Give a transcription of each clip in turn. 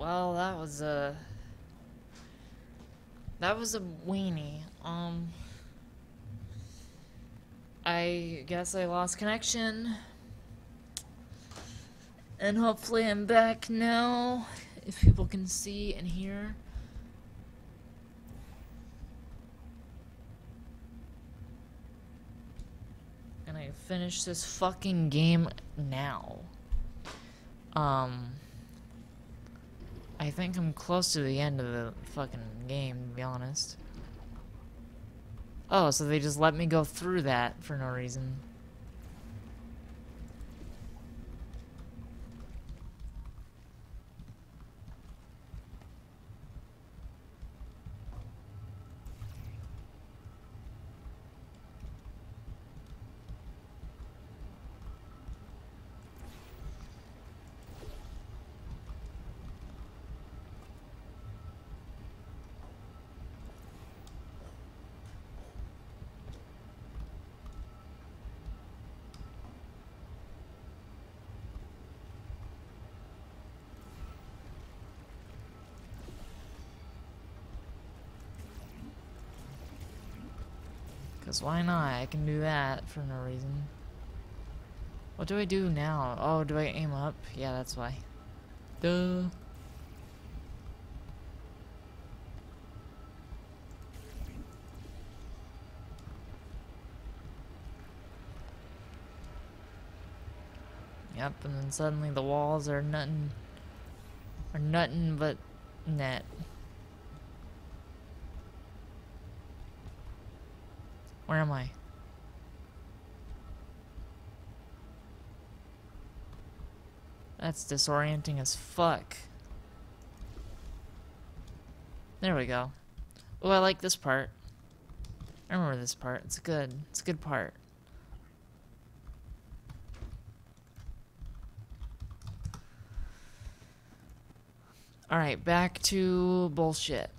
Well, that was a weenie. I guess I lost connection, and hopefully I'm back now, if people can see and hear. Gonna finish this fucking game now. I think I'm close to the end of the fucking game, to be honest. Oh, so they just let me go through that for no reason. Because why not? I can do that for no reason. What do I do now? Oh, do I aim up? Yeah, that's why. Duh. Yep, and then suddenly the walls are nothing but net. Where am I? That's disorienting as fuck. There we go. Oh, I like this part. I remember this part. It's good. It's a good part. Alright, back to bullshit.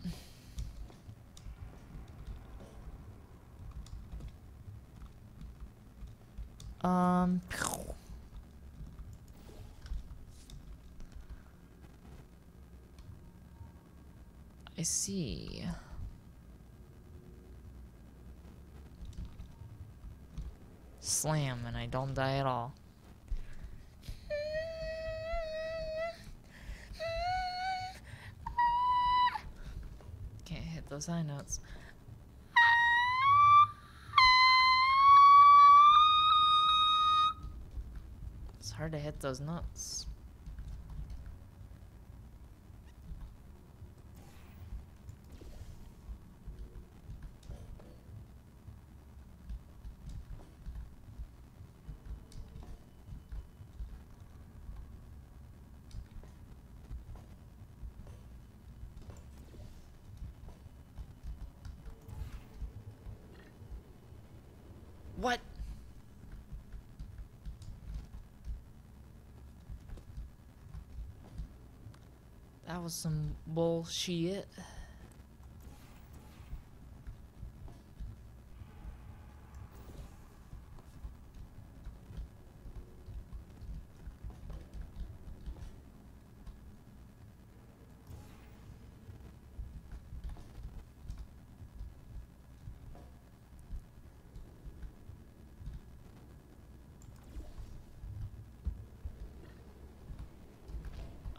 I see. Slam, and I don't die at all. Can't hit those high notes. It's hard to hit those notes. What? That was some bullshit.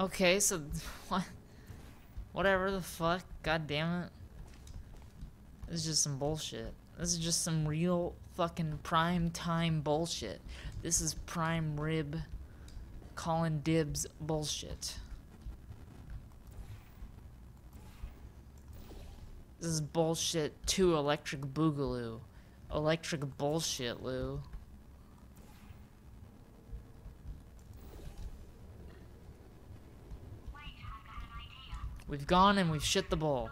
Okay, so what? Whatever the fuck. God damn it. This is just some bullshit. This is just some real fucking prime time bullshit. This is prime rib calling dibs bullshit. This is bullshit 2 Electric Boogaloo. Electric bullshit, Lou. We've gone and we've shit the bowl.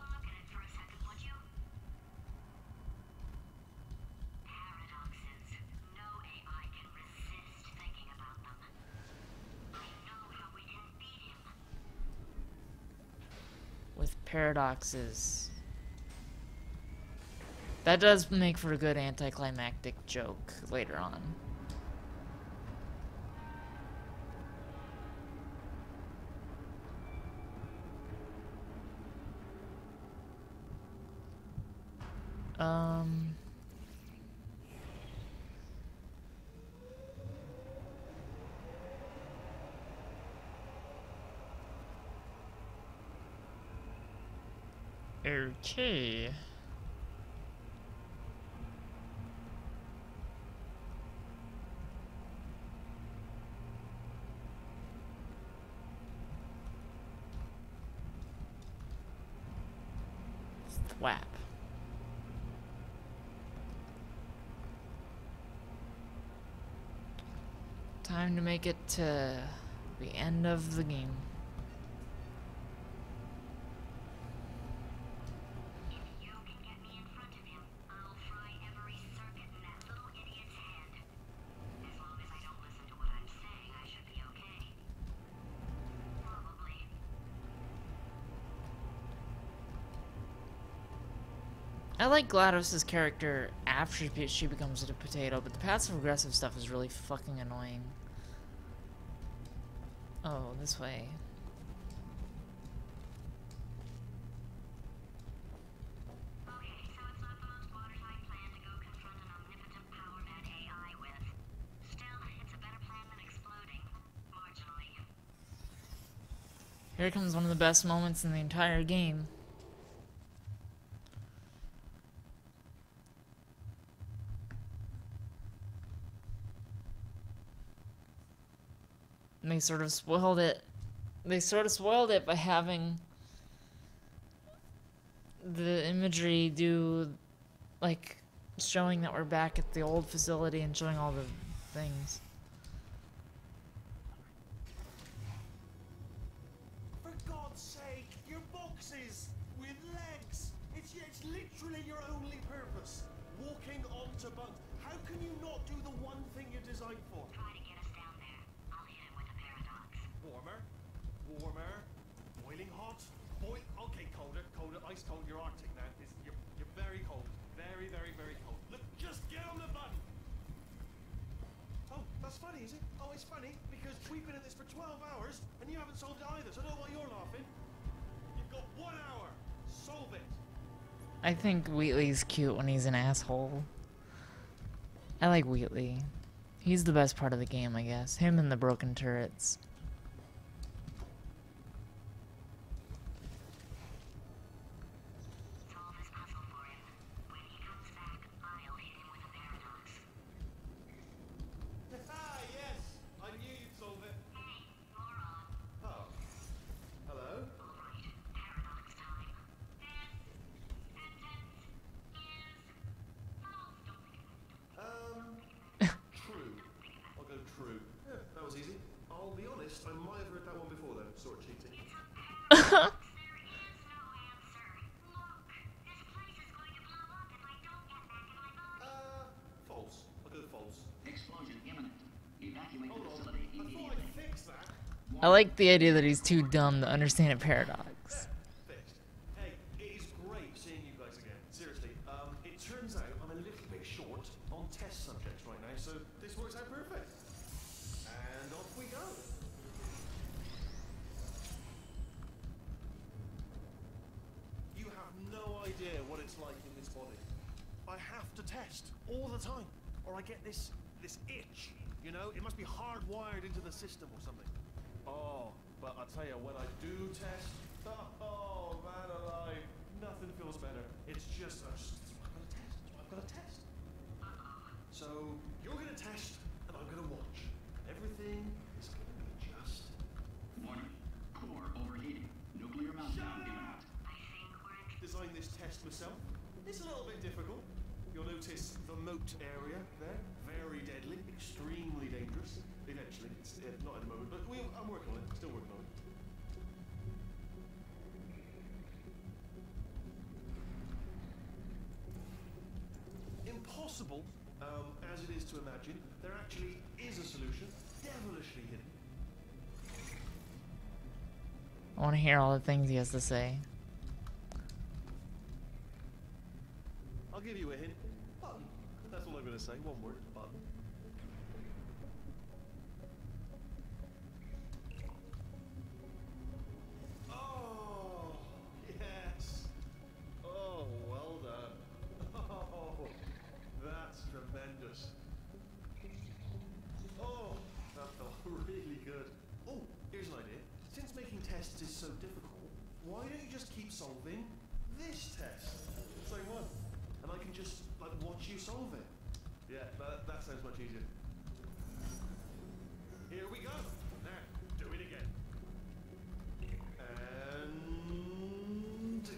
With paradoxes. That does make for a good anticlimactic joke later on. Um. Okay. Thwap. Time to make it to the end of the game. I like GLaDOS' character after she becomes a potato, but the passive aggressive stuff is really fucking annoying. Oh, this way. Here comes one of the best moments in the entire game. And they sort of spoiled it. They sort of spoiled it by having the imagery do, like, showing that we're back at the old facility and showing all the things. For God's sake, your boxes with legs. It's literally your only purpose. Walking onto bunks. How can you not do the one thing you're designed for? Try to get us down there. I'll hit him with a paradox. Warmer, warmer, boiling hot, okay, colder, ice cold. You're Arctic now. You're very cold, very, very, very cold. Look, just get on the button. Oh, that's funny, is it? Oh, it's funny because we've been at this for 12 hours and you haven't solved it either. So I don't know why you're laughing. You've got 1 hour. Solve it. I think Wheatley's cute when he's an asshole. I like Wheatley. He's the best part of the game, I guess. Him and the broken turrets. Solve this puzzle for him. When he comes back, I'll hit him with a paradox. Ah, yes. I knew you'd solve it. Hey, moron. Oh. Hello? Alright, paradox time. This sentence is false. Don't think about it. True. I'll go true. Yeah, that was easy. I'll be honest, I might have heard that one before though. Sort of cheating. It's a paradox. There is no answer. Look, this place is going to blow up if I don't get back in my body. False. I'll go false. Explosion imminent. Evacuate Hold the on. facility I thought immediately. I'd fix that. I like the idea that he's too dumb to understand a paradox. Fixed. Hey, it is great seeing you guys again. Seriously. It turns out I'm a little bit short on test subjects right now, so this works out perfect. And off we go. You have no idea what it's like in this body. I have to test all the time, or I get this itch. You know, it must be hardwired into the system or something. Oh, but I tell you, when I do test, oh man alive, nothing feels better. It's just I've got to test. So you're gonna test, and I'm gonna watch. Everything is gonna be just. Warning. Core overheating. Nuclear meltdown imminent. I think we're Designed this test myself. It's a little bit difficult. You'll notice the moat area there, very deadly, extremely dangerous. Eventually, it's not at the moment, but I'm working on it. Still working on it. Impossible, as it is to imagine, there actually is a solution, devilishly hidden. I want to hear all the things he has to say. I'll give you a hint. Button. That's all I'm going to say. One word. Button. Oh, yes. Oh, well done. tests is so difficult, why don't you just keep solving this test? Same one. And I can just, like, watch you solve it. Yeah, that sounds much easier. Here we go. Now, do it again. And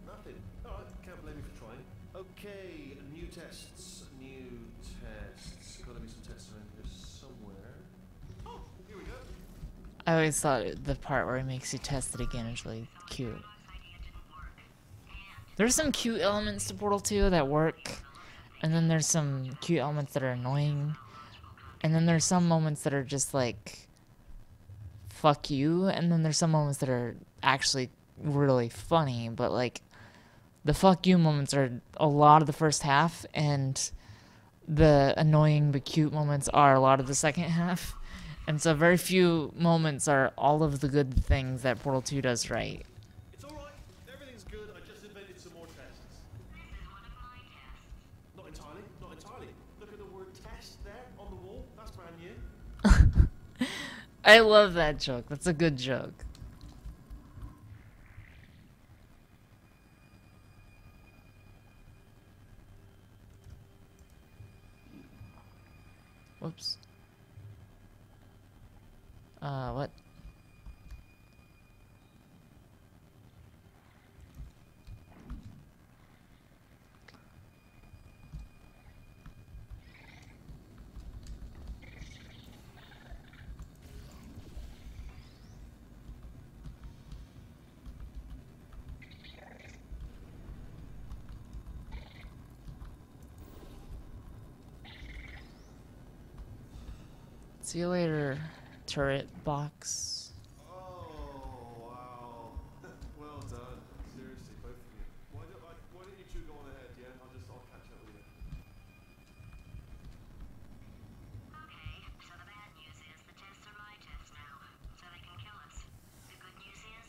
nothing. Alright, can't blame me for trying. Okay, new tests. New tests. Gotta be some tests around here somewhere. Oh, here we go. I always thought the part where it makes you test it again is really cute. There's some cute elements to Portal 2 that work, and then there's some cute elements that are annoying, and then there's some moments that are just like, fuck you, and then there's some moments that are actually really funny, but like, the fuck you moments are a lot of the first half, and the annoying but cute moments are a lot of the second half. And so very few moments are all of the good things that Portal 2 does right. It's alright. Everything's good. I just invented some more tests. This is one of my tests. Not entirely. Not entirely. Look at the word test there on the wall. That's brand new. I love that joke. That's a good joke. Whoops. What? See you later, turret box. Oh, wow. Well done. Seriously, both of you. Why don't you two go on ahead, yeah? I'll catch up with you. Okay, so the bad news is the tests are my tests now, so they can kill us. The good news is,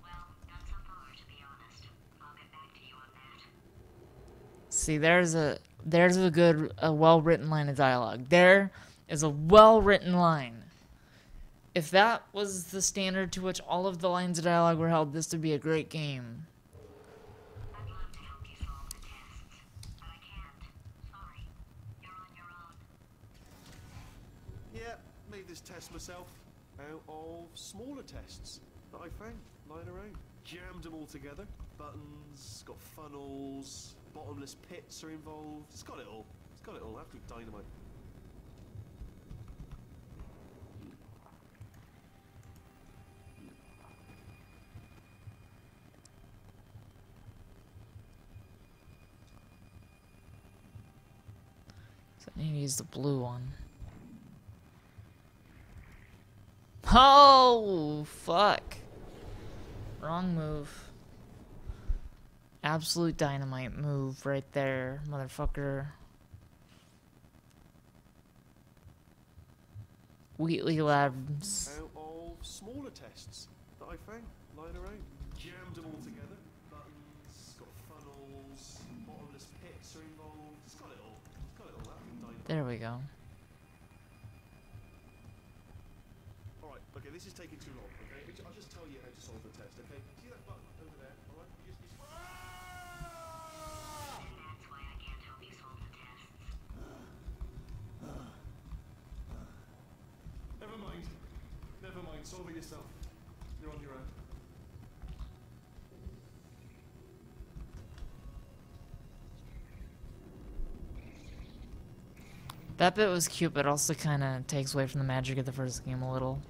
well, none so far, to be honest. I'll get back to you on that. See, there's a good, well-written line of dialogue. There is a well-written line. If that was the standard to which all of the lines of dialogue were held, this would be a great game. I'd love to help you solve the tests, but I can't. Sorry. You're on your own. Yeah, made this test myself out of smaller tests that I found lying around. Jammed them all together. Buttons, got funnels, bottomless pits are involved. It's got it all. It's got it all. Absolute dynamite. So I need to use the blue one. Oh, fuck. Wrong move. Absolute dynamite move right there, motherfucker. Wheatley Labs. Out of smaller tests that I found lying around. Jammed them all together. Buttons, got funnels, bottomless pits are involved. It's got it all. It's got it all. Absolute dynamite. There we go. Alright, okay, this is taking too long, okay? I'll just tell you how to solve the test, okay? See that button over there, alright? And that's why I can't help you solve the tests. Never mind. Never mind, solve it yourself. You're on your own. That bit was cute, but also kind of takes away from the magic of the first game a little.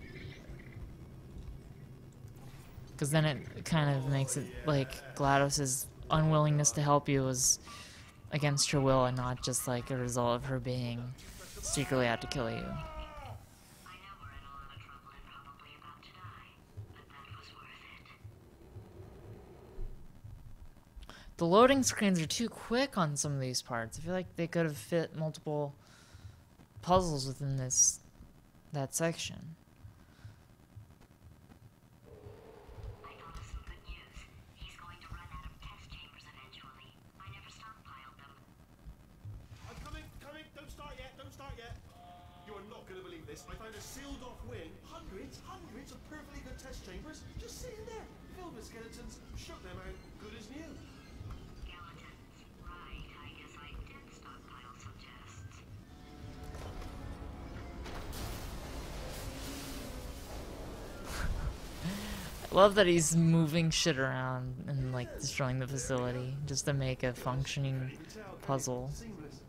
Because then it kind of makes it like GLaDOS's unwillingness to help you was against her will and not just like a result of her being secretly out to kill you. I know we're in a lot of trouble and probably about to die, but that was worth it. The loading screens are too quick on some of these parts. I feel like they could have fit multiple puzzles within that section. I thought of some good news. He's going to run out of test chambers eventually. I never stockpiled them. I'm coming, don't start yet, You are not going to believe this. I found a sealed off wing. Hundreds of perfectly good test chambers. Just the skeletons shook them out good as new. Skeletons. Right, I guess I did stockpile some chests. I love that he's moving shit around and like destroying the facility just to make a functioning You can tell, can't you? puzzle. Seamless.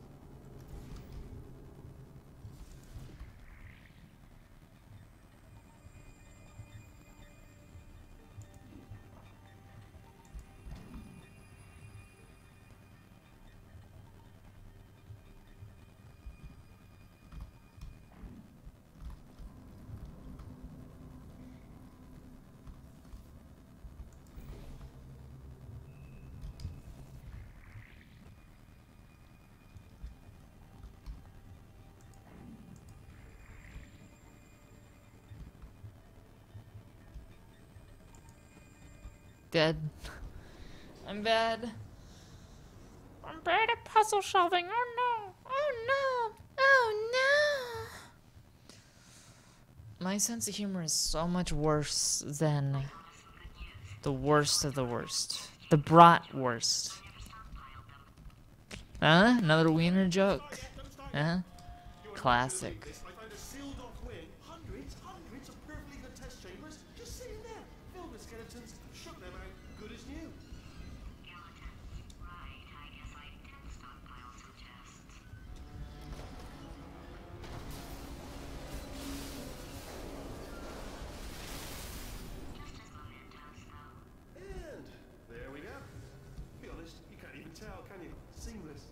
Dead. I'm bad. I'm bad at puzzle solving. Oh no. Oh no. Oh no. My sense of humor is so much worse than the worst of the worst. The bratwurst. Huh? Another wiener joke? Huh? Classic. I found a sealed off wing, hundreds of perfectly good test chambers just sitting there, filled with skeletons, shook them out good as new. Skeletons. Right, I guess I did stockpile some chests. Just as mementos, though. And there we go. To be honest, you can't even tell, can you? Seamless.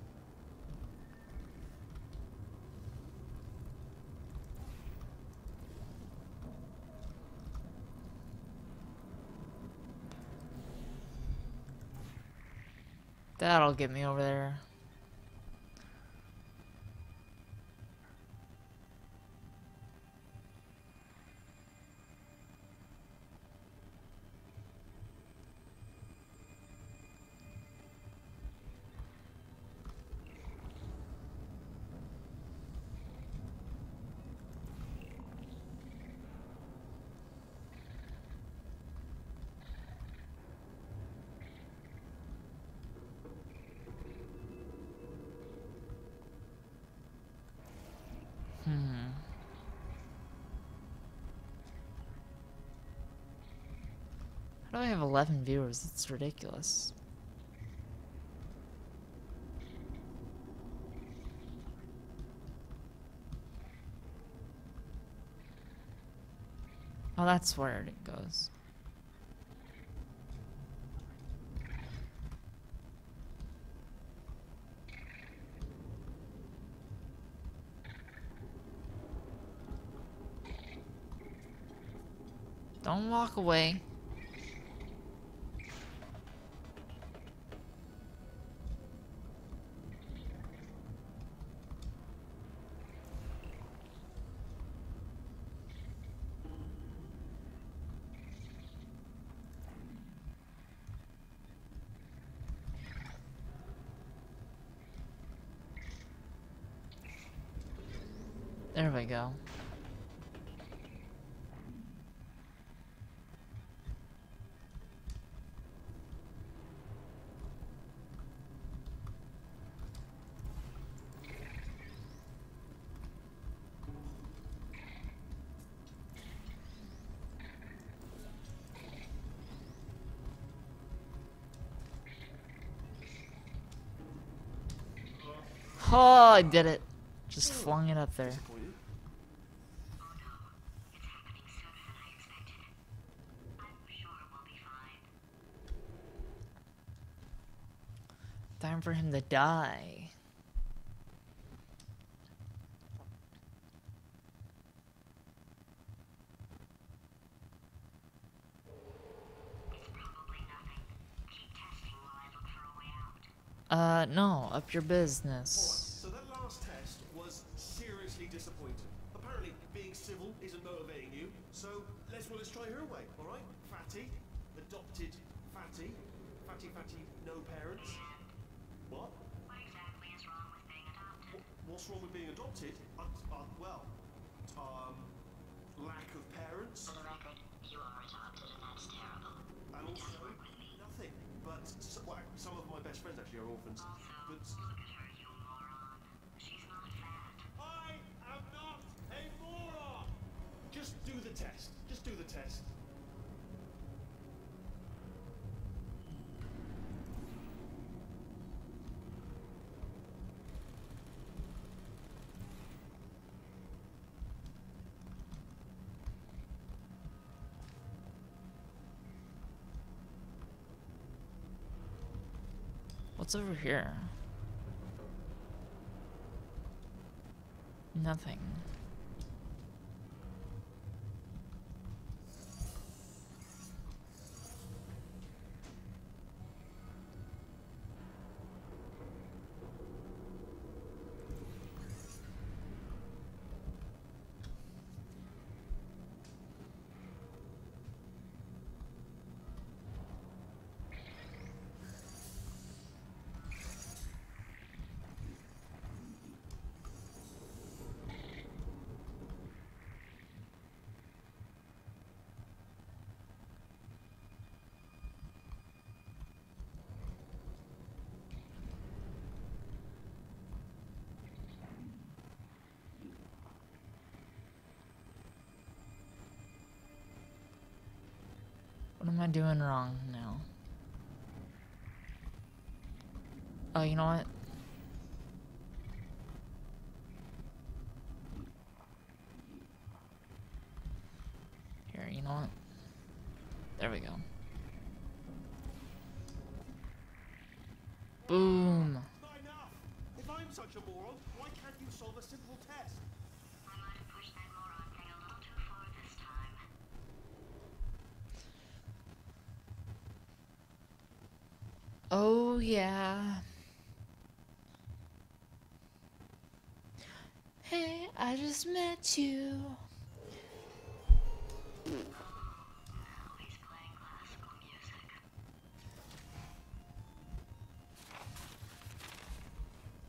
That'll get me over there. How do I have 11 viewers? It's ridiculous. Oh, that's where it goes. Don't walk away. There we go. Oh, I did it. Just flung it up there. Disappointed. Oh no, it's happening sooner than I expected. I'm sure we'll be fine. Time for him to die. It's probably nothing. Keep testing while I look for a way out. No, up your business. So that last test was seriously disappointing. Apparently, being civil isn't motivating you, so let's try her way, all right? Fatty, adopted Fatty, Fatty, no parents. What? What exactly is wrong with being adopted? What's wrong with being adopted? Lack of parents, For the record, you are adopted and that's terrible. and also Well, some of my best friends actually are orphans. Also, But look at her, you moron. She's not fat. I am not a moron! Just do the test. Just do the test. What's over here? Nothing. What am I doing wrong now? Oh, you know what? Here, you know what? There we go. Boom. Not enough! If I'm such a moron, why can't you solve a simple test? I might have pushed that moron thing a little too far this time. Oh, yeah. Hey, I just met you. Now he's playing classical music.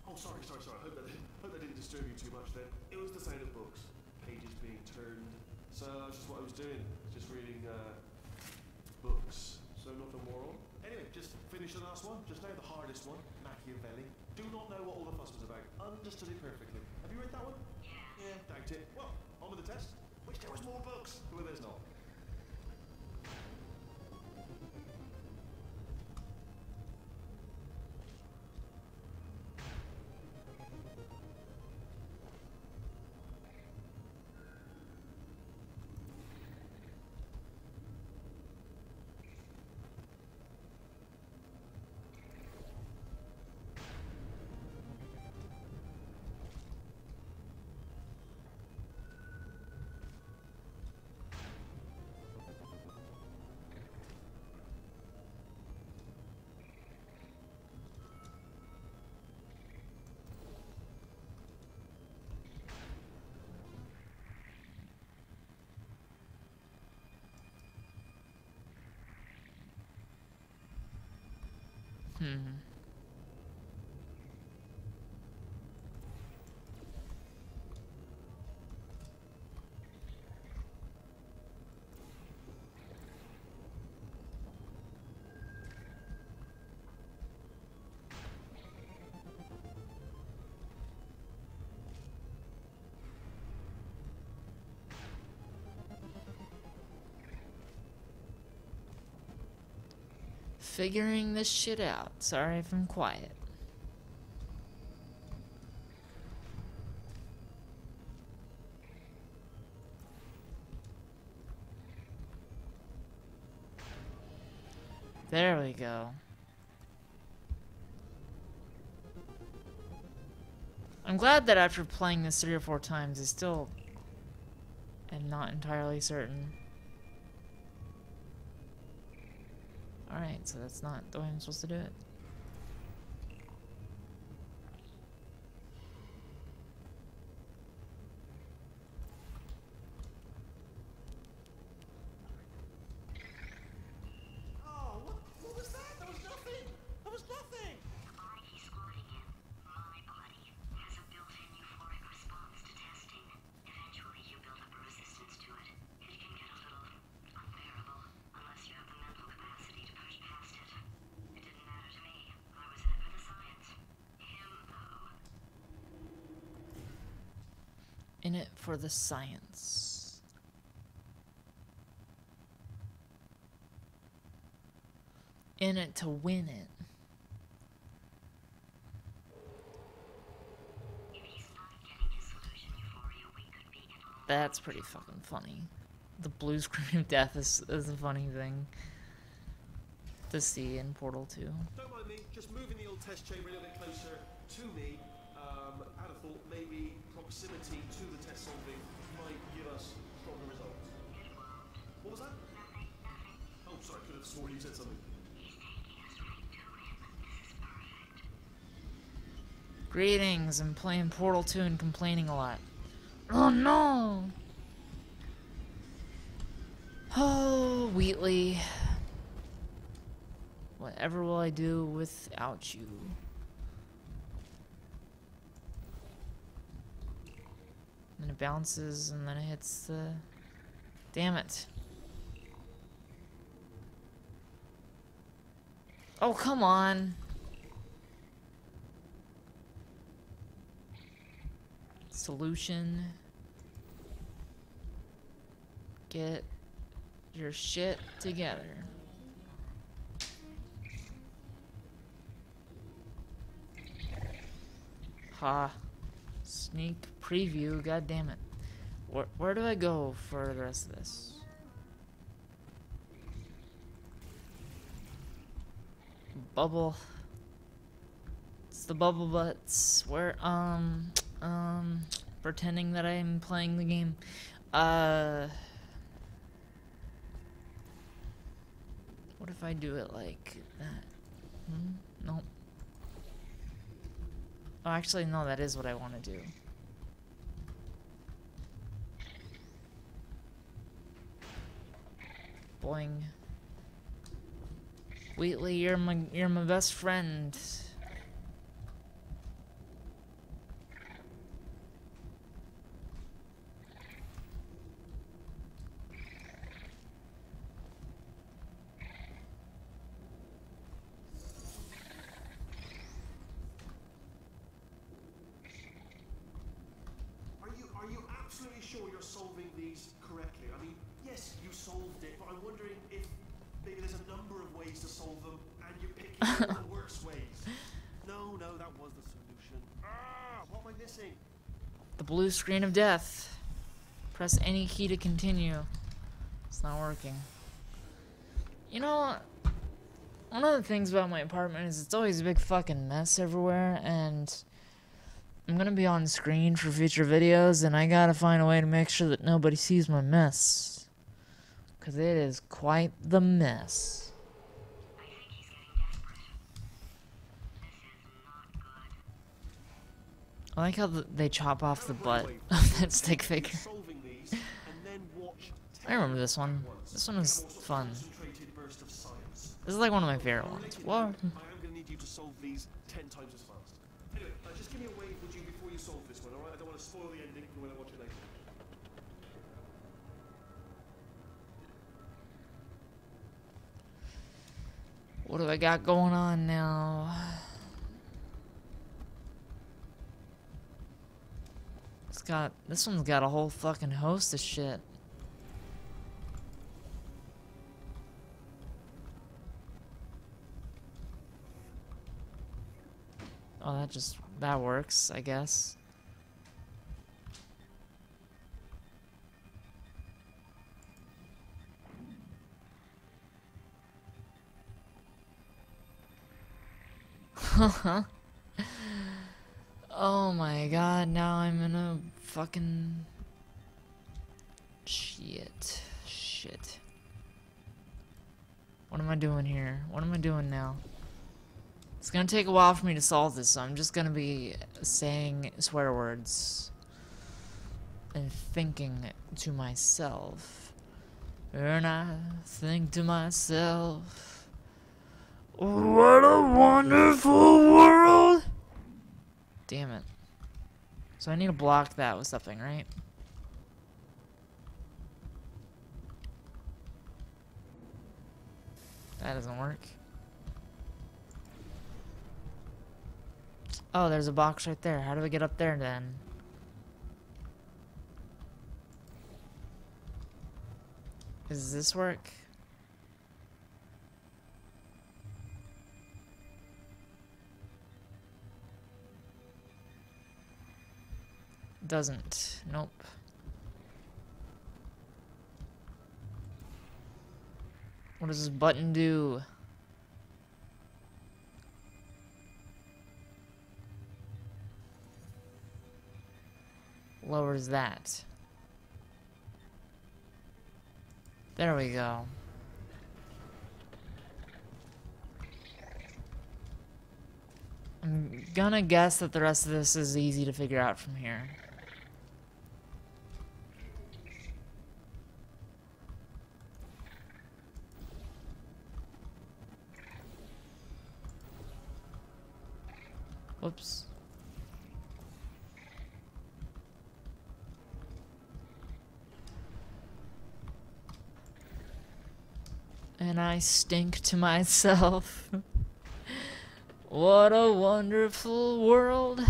Oh, sorry. Hope that didn't disturb you too much then. It was the sound of books. Pages being turned. So that's just what I was doing. Just reading, books. So not a moron. Anyway, just finish the last one. Just now the hardest one. Machiavelli. Do not know what all the fuss was about. Understood it perfectly. Have you read that one? Yes. Yeah, doubt it. Well, on with the test. Wish there was more books. Well, there's not. Figuring this shit out. Sorry if I'm quiet. There we go. I'm glad that after playing this 3 or 4 times, I still am not entirely certain. Alright, so that's not the way I'm supposed to do it. Oh, what was that? There was nothing! There was nothing! The body he's squatting in, my body, has a built-in euphoric response to testing. Eventually, you build up a resistance to it. It can get a little unbearable unless you have the mental capacity to push past it. It didn't matter to In it for the science. In it to win it. If he's not getting his solution, Euphoria, we could be in a That's pretty fucking funny. The blue screen of death is a funny thing to see in Portal 2. Don't mind me, just moving the old test chamber a little bit closer to me. I'd have thought maybe proximity to the test solving might give us stronger results. What was that? Oh, sorry, I could have sworn you said something. Greetings, I'm playing Portal 2 and complaining a lot. Oh no! Oh, Wheatley. Whatever will I do without you? And it bounces and then it hits the... Damn it. Oh, come on. Solution. Get your shit together. Ha. Sneak preview, god damn it. Where do I go for the rest of this? Bubble. It's the bubble butts. Where, pretending that I'm playing the game. What if I do it like that? Nope. Oh, actually, no, that is what I want to do. Boing. Wheatley, you're my best friend. Are you absolutely sure you're solving these correctly? I mean, yes, you solved it, but I'm wondering if maybe there's a number of ways to solve them, and you're picking all the worst ways. No, that was the solution. What am I missing? The blue screen of death. Press any key to continue. It's not working. You know, one of the things about my apartment is it's always a big fucking mess everywhere, and I'm gonna be on screen for future videos, and I gotta find a way to make sure that nobody sees my mess. Because it is quite the mess. I think he's getting desperate. This is not good. I like how they chop off the butt of that stick figure. Solving these, and then watch I remember this one. This one was fun. concentrated burst of science. This is like one of my favorite ones. What? I am going to need you to solve these 10 times as fast. Anyway, just give me a wave, would you, before you solve this one, alright? I don't want to spoil the ending for when I watch it later. What do I got going on now? This one's got a whole fucking host of shit. Oh, that works, I guess. Oh my god, now I'm in a fucking... Shit. What am I doing here? What am I doing now? It's gonna take a while for me to solve this, so I'm just gonna be saying swear words. And thinking to myself. And I think to myself, what a wonderful world! Damn it. So I need to block that with something, right? That doesn't work. Oh, there's a box right there. How do we get up there then? Does this work? Doesn't. Nope. What does this button do? Lowers that. There we go. I'm gonna guess that the rest of this is easy to figure out from here. Whoops. And I stink to myself. What a wonderful world.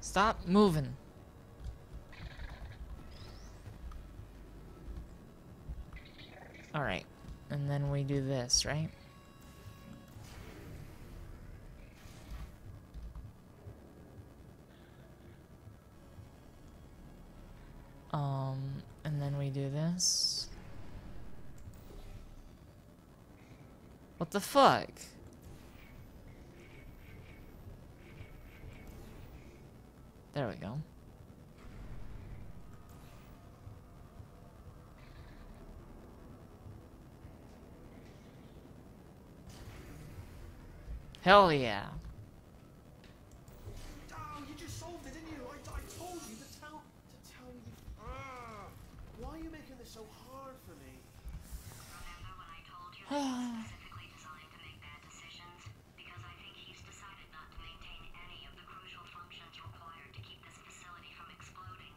Stop moving. Alright. And then we do this, right? And then we do this. What the fuck? There we go. Hell yeah. Oh, you just solved it, didn't you? I told you to tell you. Why are you making this so hard for me? Remember when I told you that he's specifically designed to make bad decisions? Because I think he's decided not to maintain any of the crucial functions required to keep this facility from exploding.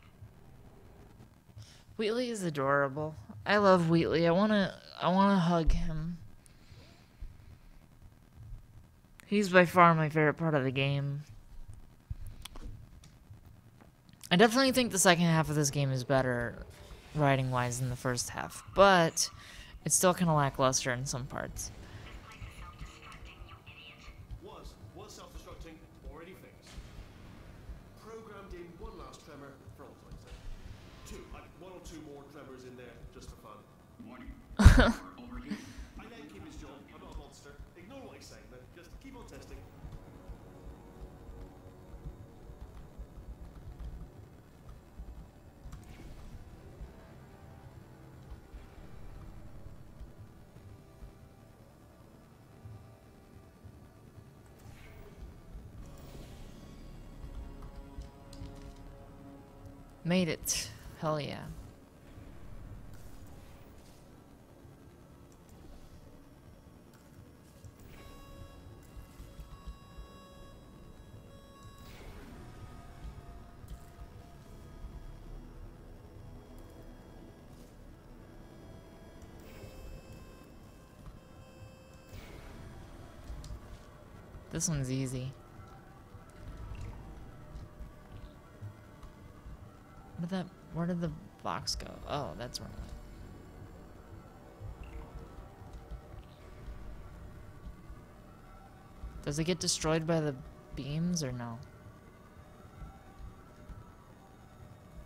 Wheatley is adorable. I love Wheatley. I wanna hug him. He's by far my favorite part of the game. I definitely think the second half of this game is better writing-wise than the first half, but it's still kind of lackluster in some parts. This place is self-destructing, you idiot. Was self-destructing, already fixed. Programmed in one last tremor for all time's sake. One or two more tremors in there, just for fun. Warning. Overheating. I let him keep his job. I'm not a monster. Ignore what he's saying, then. Just keep on testing. Made it. Hell yeah. This one's easy. Where did the box go? Oh, that's where it went. Does it get destroyed by the beams or no?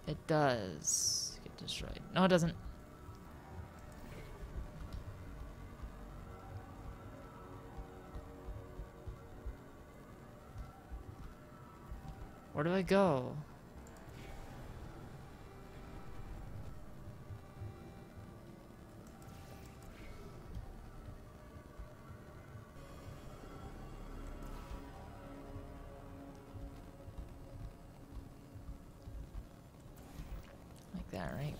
It does get destroyed. No, it doesn't. Where do I go? that, right?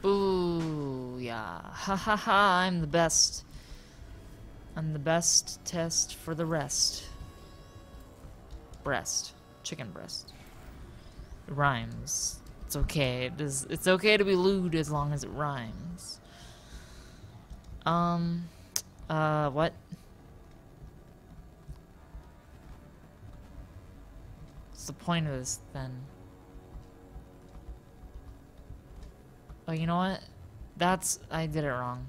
Ooh, yeah. Ha ha ha, I'm the best. I'm the best test for the rest. Breast. Chicken breast. It rhymes. It's okay. It's okay to be lewd as long as it rhymes. What? What's the point of this, then? Oh, you know what? I did it wrong.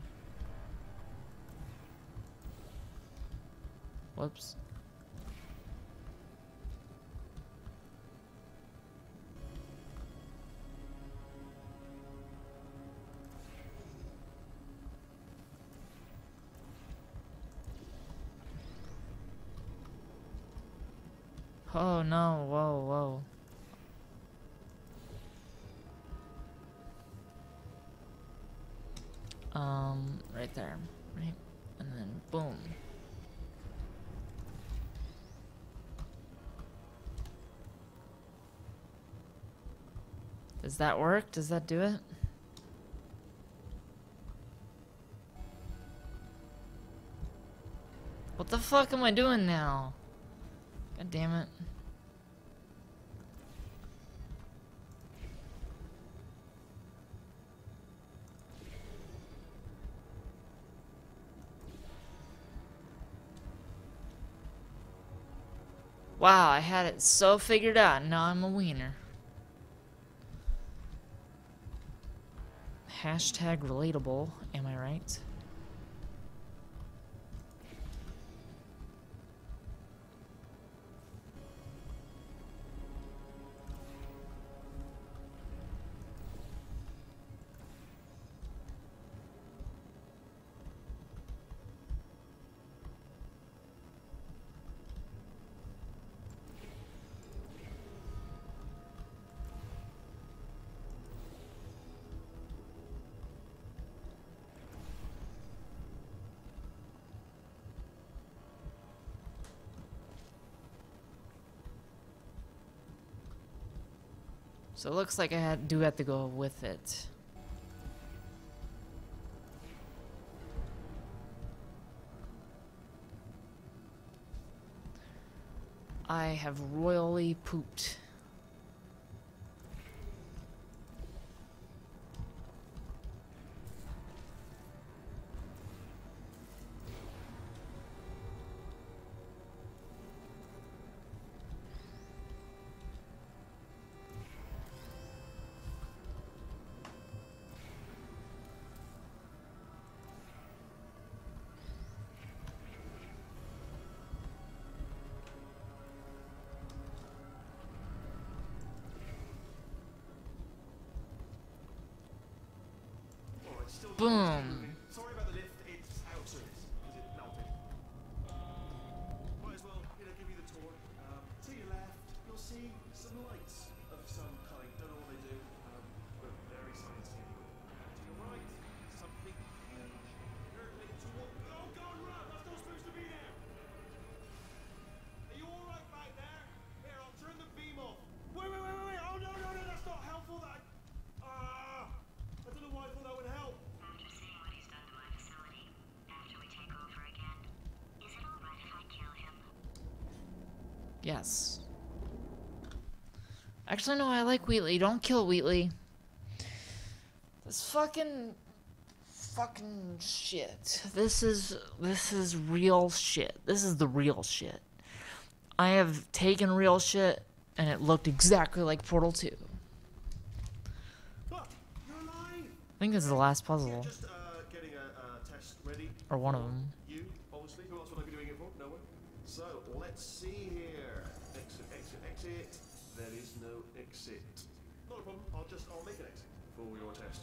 Whoops. Oh no, whoa, whoa. Right there, right? And then boom. Does that work? Does that do it? What the fuck am I doing now? God damn it. Wow, I had it so figured out, now I'm a wiener. Hashtag relatable, am I right? So it looks like I do have to go with it. I have royally pooped. Boom. Sorry about the lift, it's out of service because it melted. Might as well, give you the tour. To your left, you'll see some lights of some kind. Don't know what they do, but very sciencey. To your right, something huge. Hurtling toward. Oh God, run! That's not supposed to be there. Are you all right back there? Here, I'll turn the beam off. Wait! Oh no! That's not helpful. I don't know why I thought that would help. After seeing what he's done to my facility, after we take over again, is it alright if I kill him? Yes. Actually, no, I like Wheatley. Don't kill Wheatley. This fucking shit. This is real shit. This is the real shit. I have taken real shit, and it looked exactly like Portal 2. Look, you're alive. I think this is the last puzzle. Just getting a test ready. Or one of them. You, obviously. Who else would I be doing it for? No one. So, let's see here. Exit. There is no exit. Not a problem. I'll make an exit for your test.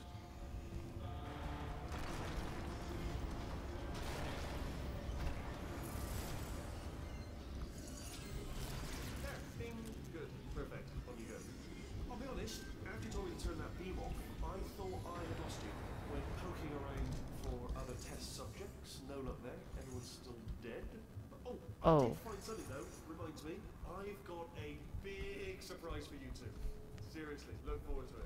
Oh. Fine sunny though, reminds me, I've got a big surprise for you two. Seriously, look forward to it.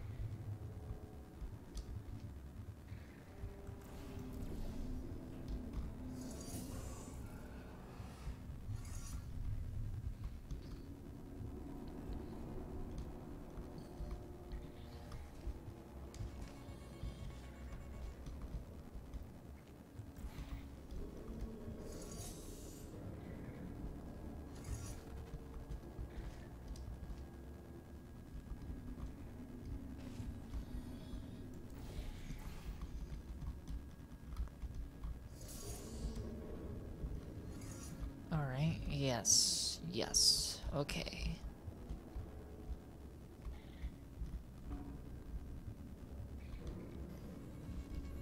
Alright, yes, yes, okay.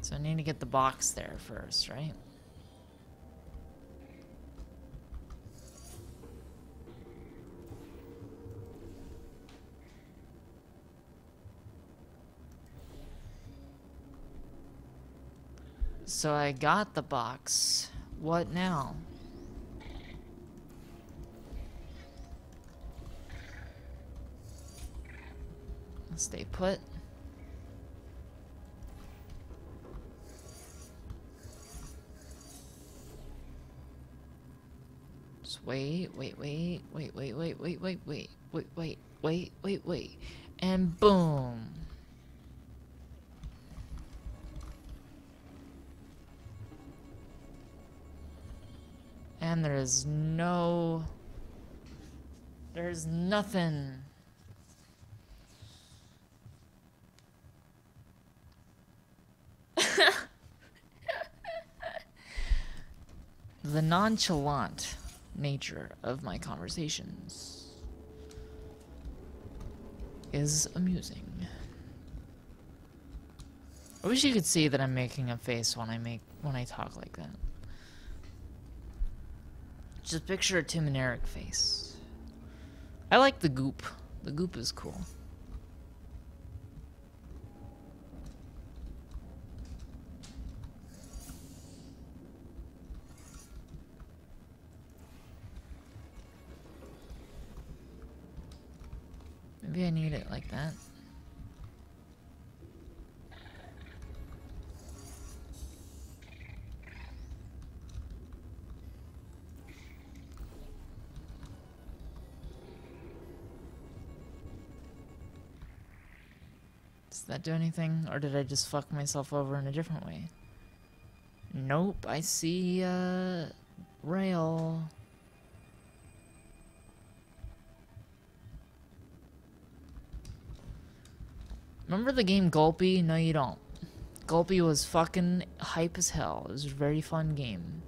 So I need to get the box there first, right? So I got the box. What now? Stay put. Just wait, wait. And boom. And there's nothing. The nonchalant nature of my conversations is amusing. I wish you could see that I'm making a face when I talk like that. Just picture a Tim and Eric face. I like the goop. The goop is cool. Maybe I need it like that. Does that do anything? Or did I just fuck myself over in a different way? Nope, I see rail. Remember the game Gulpy? No, you don't. Gulpy was fucking hype as hell. It was a very fun game.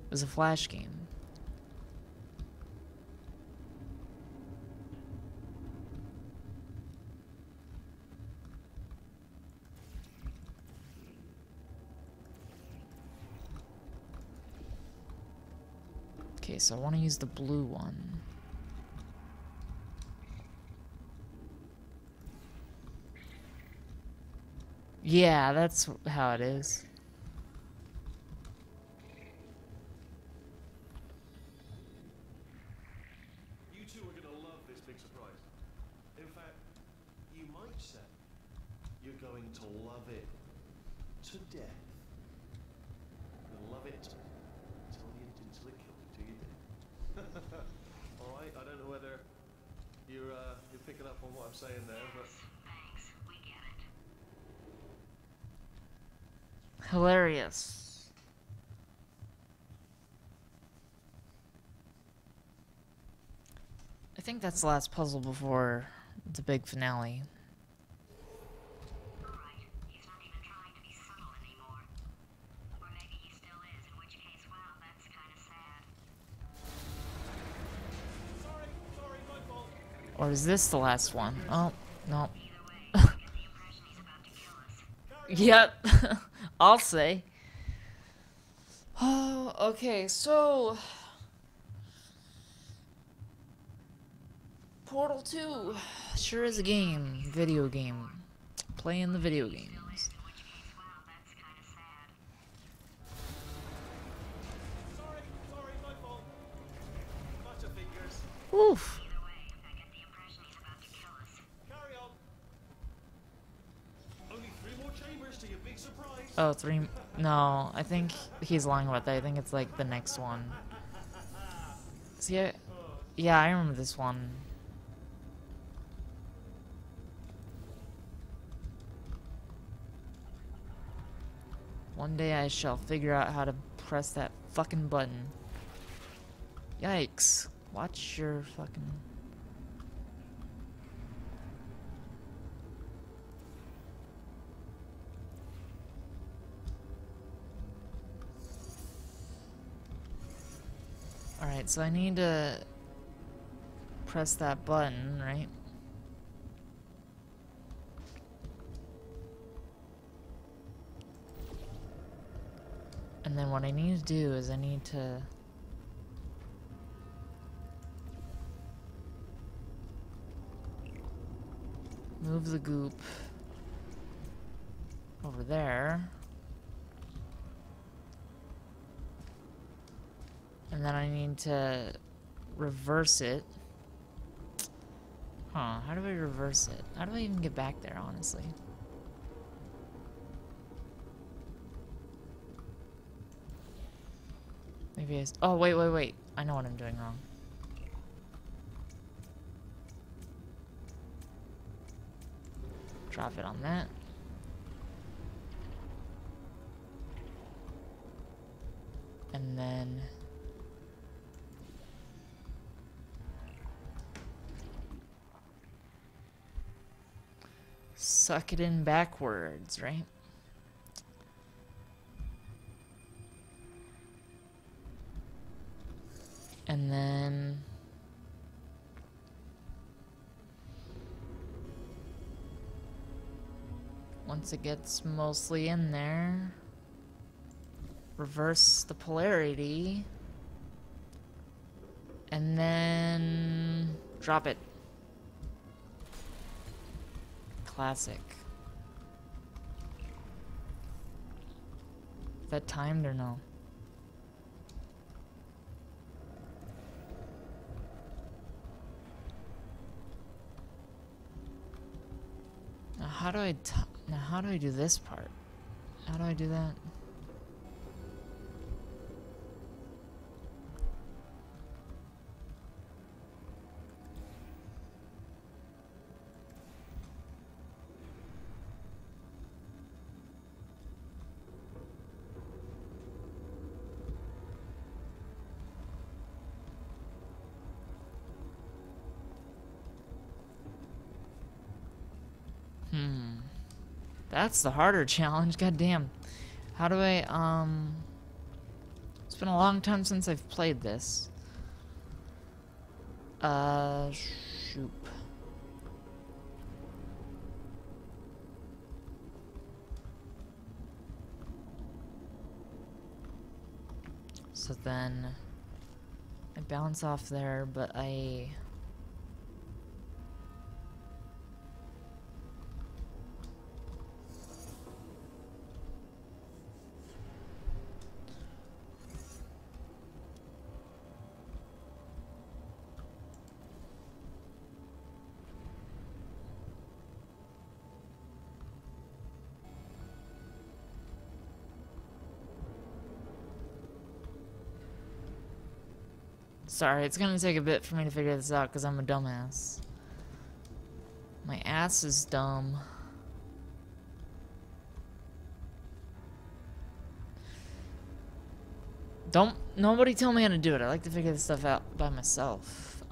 It was a Flash game. Okay, so I want to use the blue one. Yeah, that's how it is. You two are gonna love this big surprise. In fact, you might say you're going to love it to death. You'll love it until it kills you till you do. All right, I don't know whether you're picking up on what I'm saying there, but. Thanks, we get it. Hilarious. I think that's the last puzzle before the big finale. Alright, he's not even trying to be subtle anymore. Or maybe he still is, in which case, wow, that's kind of sad. Sorry, my fault. Or is this the last one? Oh, no. Either way, I get the impression he's about to kill us. Yep. I'll say. Oh, okay, so Portal 2 sure is a game, video game. Playing the video games. In which case, wow, that's kind of sad. Sorry, my fault. Oof. Either way, I get the impression he's about to kill us. Carry on. Only 3 more chambers to your big surprise. Oh, 3. No, I think he's lying about that. I think it's like the next one. See, yeah, I remember this one. One day I shall figure out how to press that fucking button. Yikes. Watch your fucking... Alright, so I need to press that button, right? And then what I need to do is I need to move the goop over there. And then I need to reverse it. Huh, how do I reverse it? How do I even get back there, honestly? Maybe oh, wait. I know what I'm doing wrong. Drop it on that. And then... suck it in backwards, right? And then... once it gets mostly in there, reverse the polarity, and then drop it. Classic. Is that timed or no? Now how do I do this part? How do I do that? That's the harder challenge, goddamn. How do I, it's been a long time since I've played this. Shoop. So then, I bounce off there, but I... Sorry, it's gonna take a bit for me to figure this out because I'm a dumbass. My ass is dumb. Nobody tell me how to do it. I like to figure this stuff out by myself.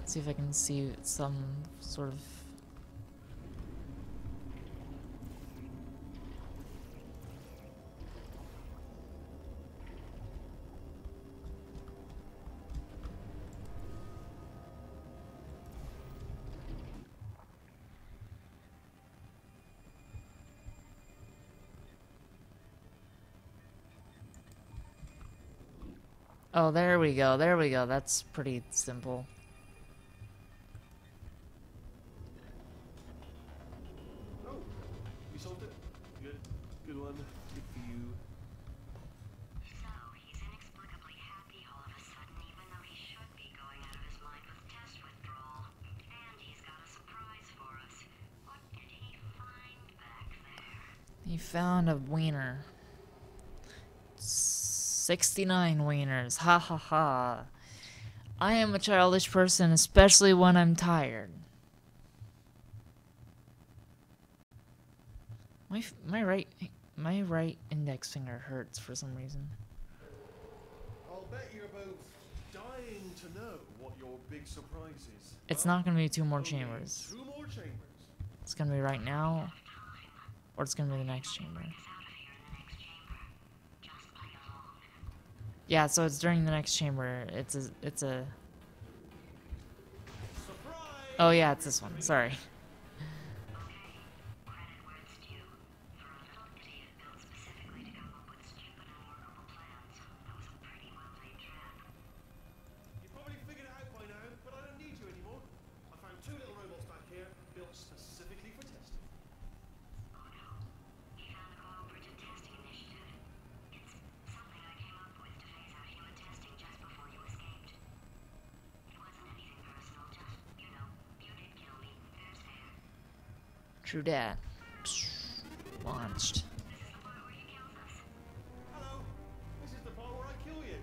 See if I can see some sort of... Oh, there we go. There we go. That's pretty simple. He found a wiener. 69 wieners. Ha ha ha. I am a childish person, especially when I'm tired. My right index finger hurts for some reason. I'll bet you're both dying to know what your big surprise is. It's Well, not gonna be 2 more only chambers. 2 more chambers. It's gonna be right now, or it's gonna be the next chamber. Yeah, so it's during the next chamber. It's a. Surprise! Oh yeah, it's this one. Sorry. You probably figured it out by now, but I don't need you anymore. I found 2 little robots back here, built specifically for testing. True dat. Launched. Hello, this is the part where I kill you.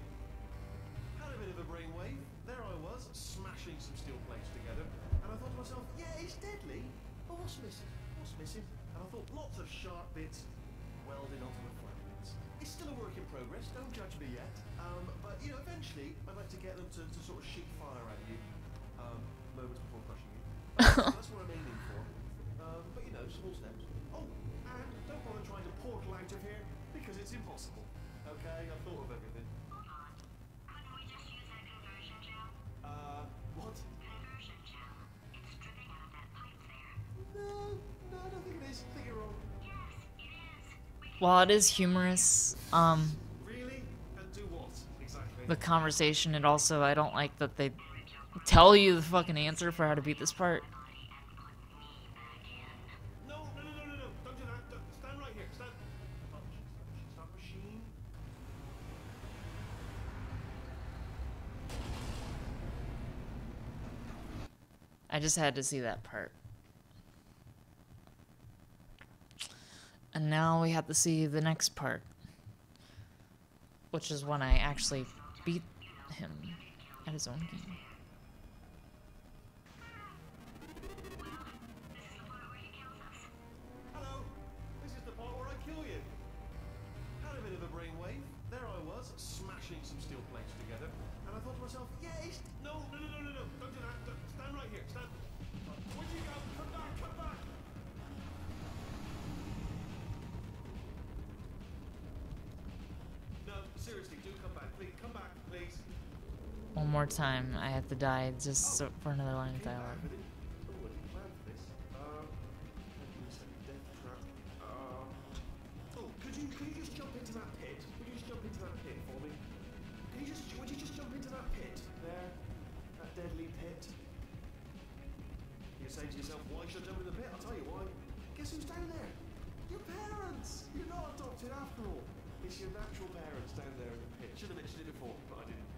Had a bit of a brainwave. There I was, smashing some steel plates together, and I thought to myself, yeah, it's deadly, but what's missing? What's missing? And I thought lots of sharp bits welded onto the flat bits. It's still a work in progress, don't judge me yet. But you know, eventually I'd like to get them to sort of shoot fire at you, moments before crushing you. That's what I'm aiming for. But you know, small steps. Oh, and don't bother trying to portal out of here because it's impossible. Okay, I've thought of everything. What? No, I don't think it is. I think you're wrong. While it is humorous, Really? And do what exactly? the conversation, it also, I don't like that they tell you the fucking answer for how to beat this part. No, don't do that. Stand right here. Stand. Stop machine. I just had to see that part. And now we have to see the next part, which is when I actually beat him at his own game. Hello, this is the part where I kill you. Had a bit of a brainwave. There I was, smashing some steel plates together, and I thought to myself, yeah, it's no, don't do that. Stand right here. Stand. Where'd you go? Come back. No, seriously, do come back, please. Come back, please. One more time, I have to die just so, for another line of dialogue. Oh, I didn't plan for this. Death trap. Oh, could you just jump into that pit? Would you just jump into that pit for me? Would you just jump into that pit there? That deadly pit? You're saying to yourself, why should I jump in the pit? I'll tell you why. Guess who's down there? Your parents! You're not adopted after all. It's your natural parents down there in the pit. Should have mentioned it before, but I didn't.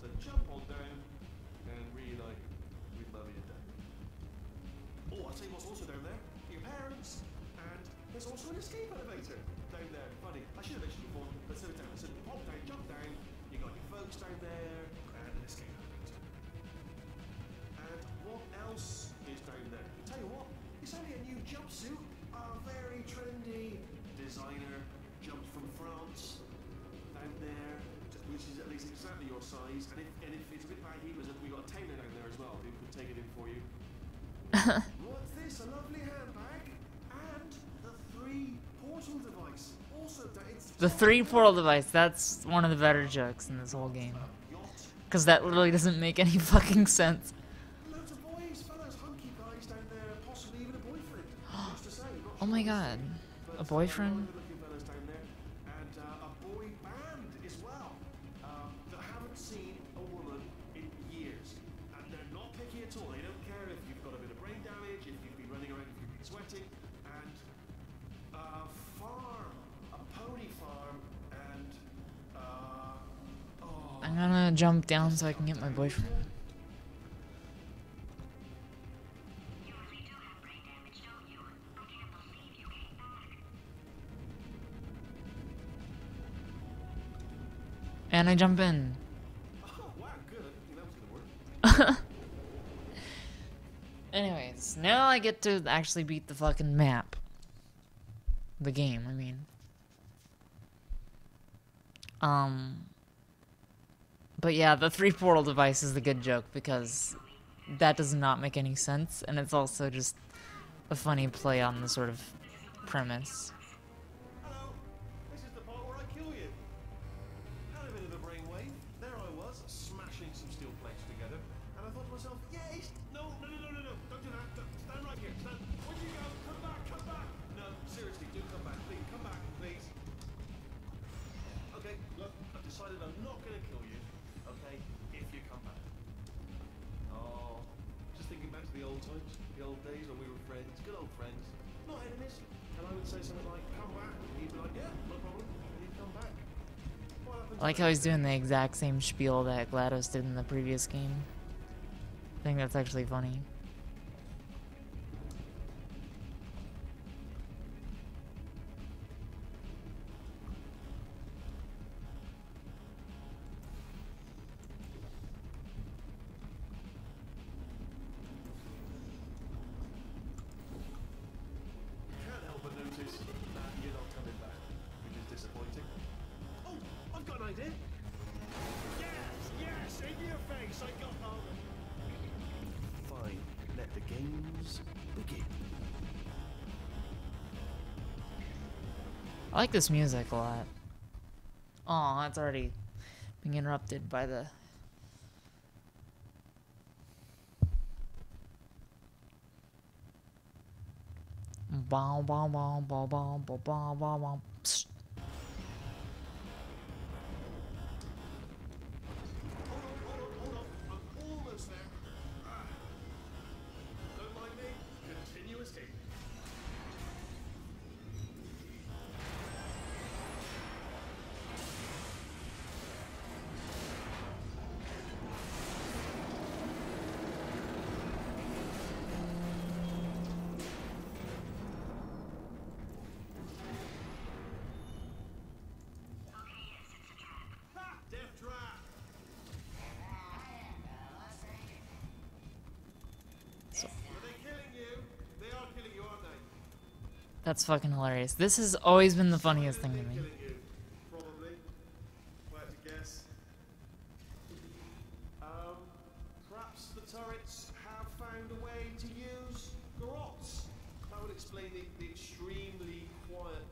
So jump on down and reunite with Mummy and Dad. Oh, I'll tell you what's also down there. Your parents, and there's also an escape elevator down there. Funny, I should have mentioned it before. Let's do it down. So pop down, jump down. You got your folks down there, and an escape elevator. And what else is down there? I'll tell you what, it's only a new jumpsuit. A very trendy designer jumped from France down there, which is at least exactly your size. And if it's a bit baggy, we got a tailor down there as well who could take it in for you. What's this? A lovely handbag and the 3 portal device. Also, The 3 portal device, that's one of the better jokes in this whole game. Because that literally doesn't make any fucking sense. Loads of boys, fellas, hunky guys down there, possibly even a boyfriend. Who's to say? Not Oh sure. my god. A boyfriend? Good-looking fellas down there, and a boy band as well that haven't seen a woman in years, and they're not picky at all. They don't care if you've got a bit of brain damage, if you've been running around, if you've been sweating, and a farm, a pony farm, and oh. I'm gonna jump down so I can get my boyfriend. You really do have brain damage, don't you? I can't believe you came back. and I jump in. Oh, wow, good. I didn't think that was gonna work. Anyways, now I get to actually beat the fucking map. The game, I mean. But yeah, the 3 portal device is the good joke because that does not make any sense, and it's also just a funny play on the sort of premise. Hello. This is the part where I kill you. Had a bit of a brainwave. There I was, smashing some steel plates together, and I thought to myself, yes, no, don't do that. Stand right here. Stand. Where'd you go? Come back. No, seriously, do come back, please. Come back, please. Okay, look, I've decided I'm not gonna kill you. Okay, if you come back. Oh, just thinking back to the old times, the old days when we were friends, good old friends, not enemies. And I would say something like, come back, and he'd be like, yeah, no problem, and he'd come back. What happens I like how he's doing the exact same spiel that GLaDOS did in the previous game. I think that's actually funny. Can't help but notice that you're not coming back, which is disappointing. Oh, I've got an idea. Yes, in your face, I got Fine, let the games begin. I like this music a lot. Oh, it's already being interrupted by the... Bow, bow, bow, bow, bow, bow, bow, bow, bow. Psst. Hold on. I'm almost there. Don't mind me. Continue escaping. Okay, yes, it's a trap. Ha! Death trap! Are they killing you? They are killing you, aren't they? That's fucking hilarious. This has always been the funniest thing to Silently me. killing you, probably. If I had to guess. Perhaps the turrets have found a way to use garrots. That would explain the extremely quiet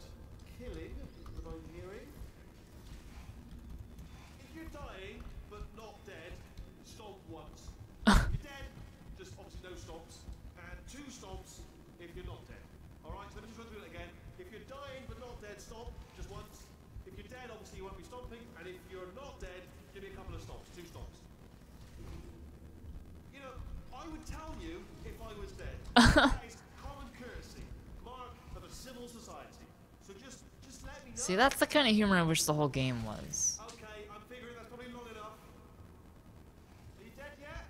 killing that I'm hearing. If you're dying, but not dead, stomp once. If you're dead, just obviously no stomps. And 2 stomps if you're not dead. Alright, so let me just run through it again. If you're dying but not dead, stomp just once. If you're dead, obviously you won't be stomping. And if you're not dead, give me a couple of stomps. 2 stomps. You know, I would tell you if I was dead. That is common courtesy. Mark of a civil society. So just let me know. See, that's the kind of humor I wish the whole game was. Okay, I'm figuring that's probably long enough. Are you dead yet?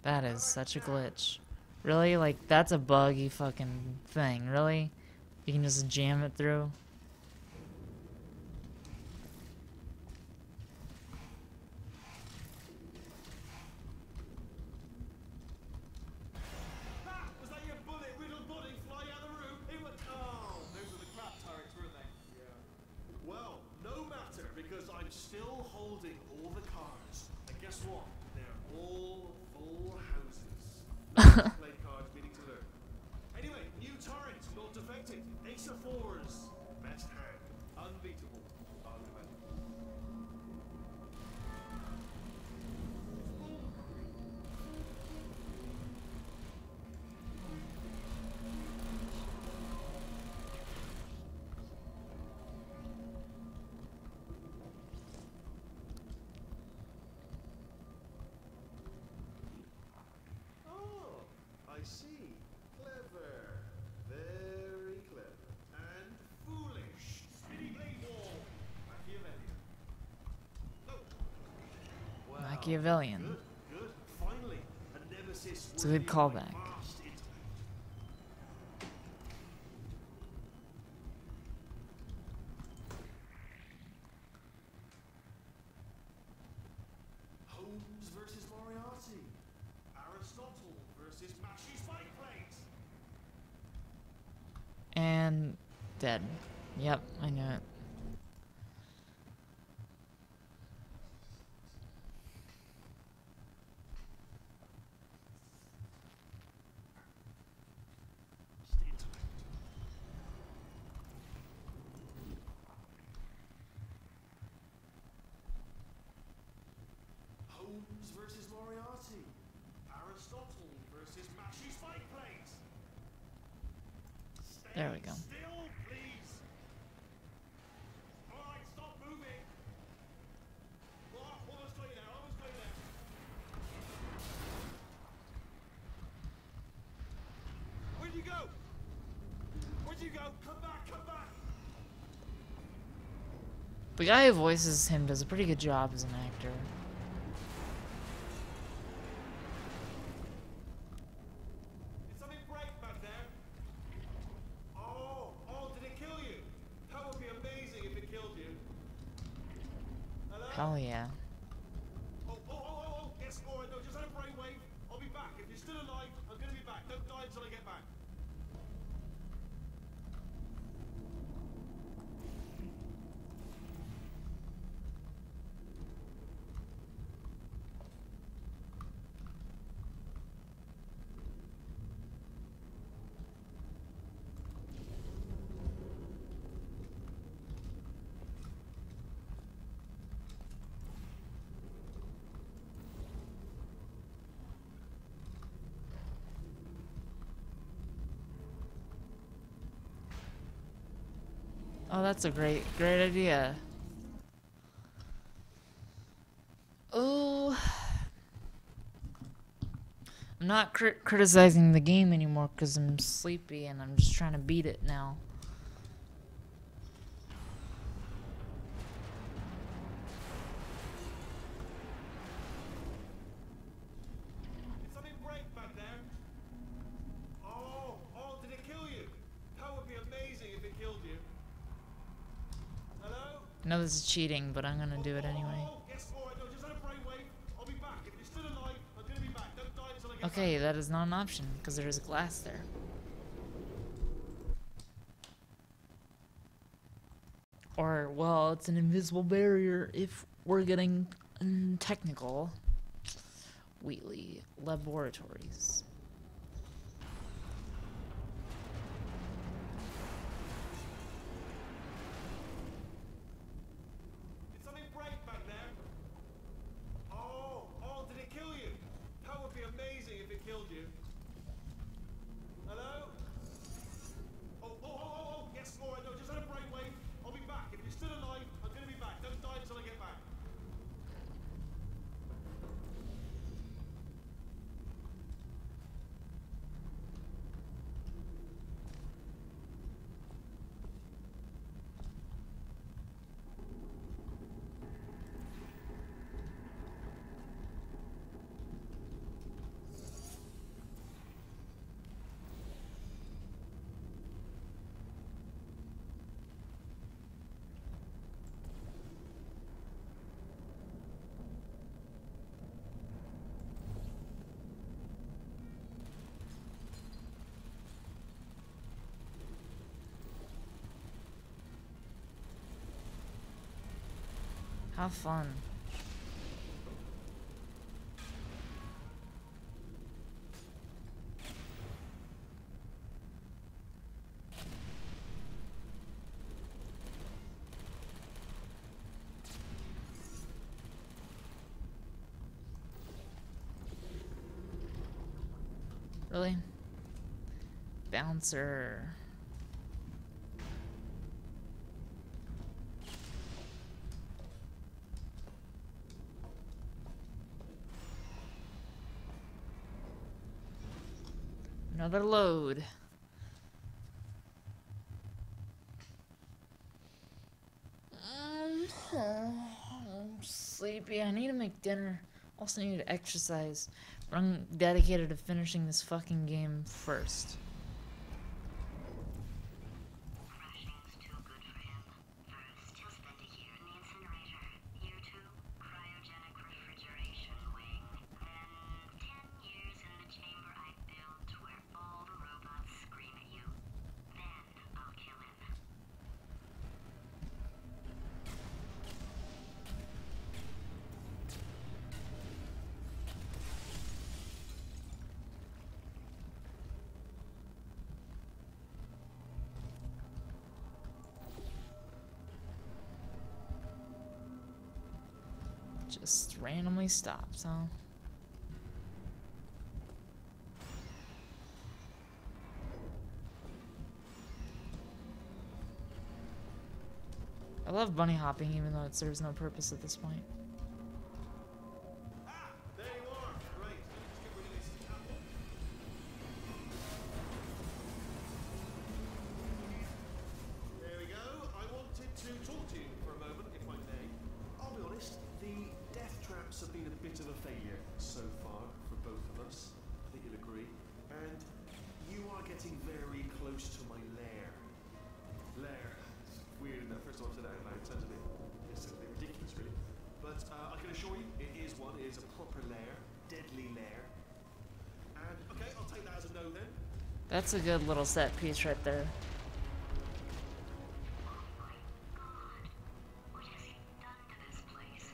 That is such a glitch. Really? Like, that's a buggy fucking thing. Really? You can just jam it through? Ha! Was that your bullet riddled body flying out of the room? It was. Oh, those were the crap turrets, weren't they? Yeah. Well, no matter, because I'm still holding all the cards. And guess what? They're all full houses. Play cards, meaning to learn. Anyway, new turret, not defected. Ace of 4s. Best hand. Unbeatable. Argument. Oh, I see. Clever. Very clever. And foolish. Spinny blade wall. Machiavellian. No. Wow. Machiavellian. Good. Finally, a nemesis. It's a good worthy of my callback. vast intellect. versus Mashy Spike Plates. And dead. Yep, I knew it. Stay tight. Holmes versus Moriarty. Aristotle versus Mashy Spike Plates. There we go. Still, please. All right, stop moving. Almost got you there. Almost got you there. Where'd you go? Where'd you go? Come back. Come back. The guy who voices him does a pretty good job as an actor. Did something break back there? Oh, did it kill you? That would be amazing if it killed you. Hello? Hell yeah. Oh, yes, all right, no, just had a brainwave. I'll be back. If you're still alive, I'm gonna be back. Don't die until I get back. Oh, that's a great idea. Oh, I'm not criticizing the game anymore because I'm sleepy and I'm just trying to beat it now. Did something break back there? Oh, did it kill you? That would be amazing if it killed you. Hello? I know this is cheating, but I'm gonna do it anyway. Yes, all right, no, just had a brainwave. I'll be back. If you're still alive, I'm gonna be back. Don't die until I get back. Okay, that is not an option because there is glass there. Or, well, it's an invisible barrier if we're getting technical. Wheatley Laboratories. Did something break back there? Oh, did it kill you? That would be amazing if it killed you. Hello? Oh, yes, all right, no, just had a brainwave. I'll be back. If you're still alive, I'm gonna be back. Don't die until I get back. Have fun. Really? Bouncer. Another load. I'm sleepy. I need to make dinner. Also need to exercise. But I'm dedicated to finishing this fucking game first. Crashing's too good for him. First, he'll spend a year in the incinerator. Year 2, cryogenic refrigeration wing. Then 10 years in the chamber I built Just randomly stops, huh? I love bunny hopping even though it serves no purpose at this point. Ah, there you are. Great. Let's get rid of this catwalk. There we go. I wanted to talk to you for a moment, if I may. I'll be honest, the death traps have been a bit of a failure so far for both of us. I think you'll agree. And you are getting very close to my lair. Lair. It's weird, isn't it? First time I've said that out loud. It sounds a bit ridiculous, really. But I can assure you, it is one. It is a proper lair. Deadly lair. And, okay, I'll take that as a no then. That's a good little set piece right there. What has he done to this place?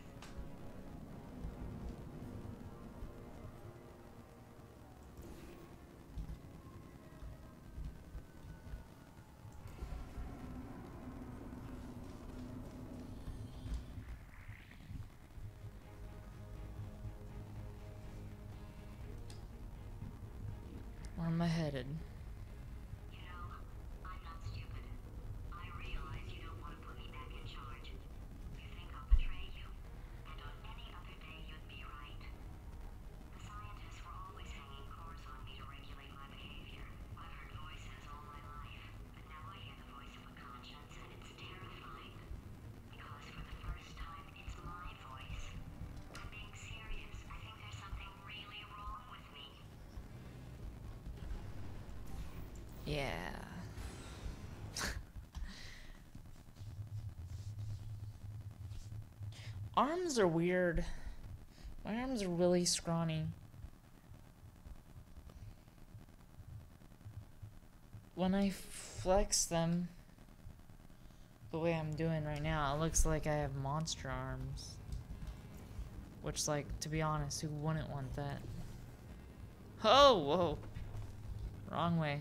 Where am I headed? You know, I'm not stupid. I realize you don't want to put me back in charge. You think I'll betray you, and on any other day you'd be right. The scientists were always hanging course on me to regulate my behavior. I've heard voices all my life, but now I hear the voice of a conscience, and it's terrifying. Because for the first time, it's my voice. I'm being serious. I think there's something really wrong with me. Yeah. Arms are weird. My arms are really scrawny. When I flex them the way I'm doing right now, it looks like I have monster arms. Which, like, to be honest, who wouldn't want that? Oh, whoa. Wrong way.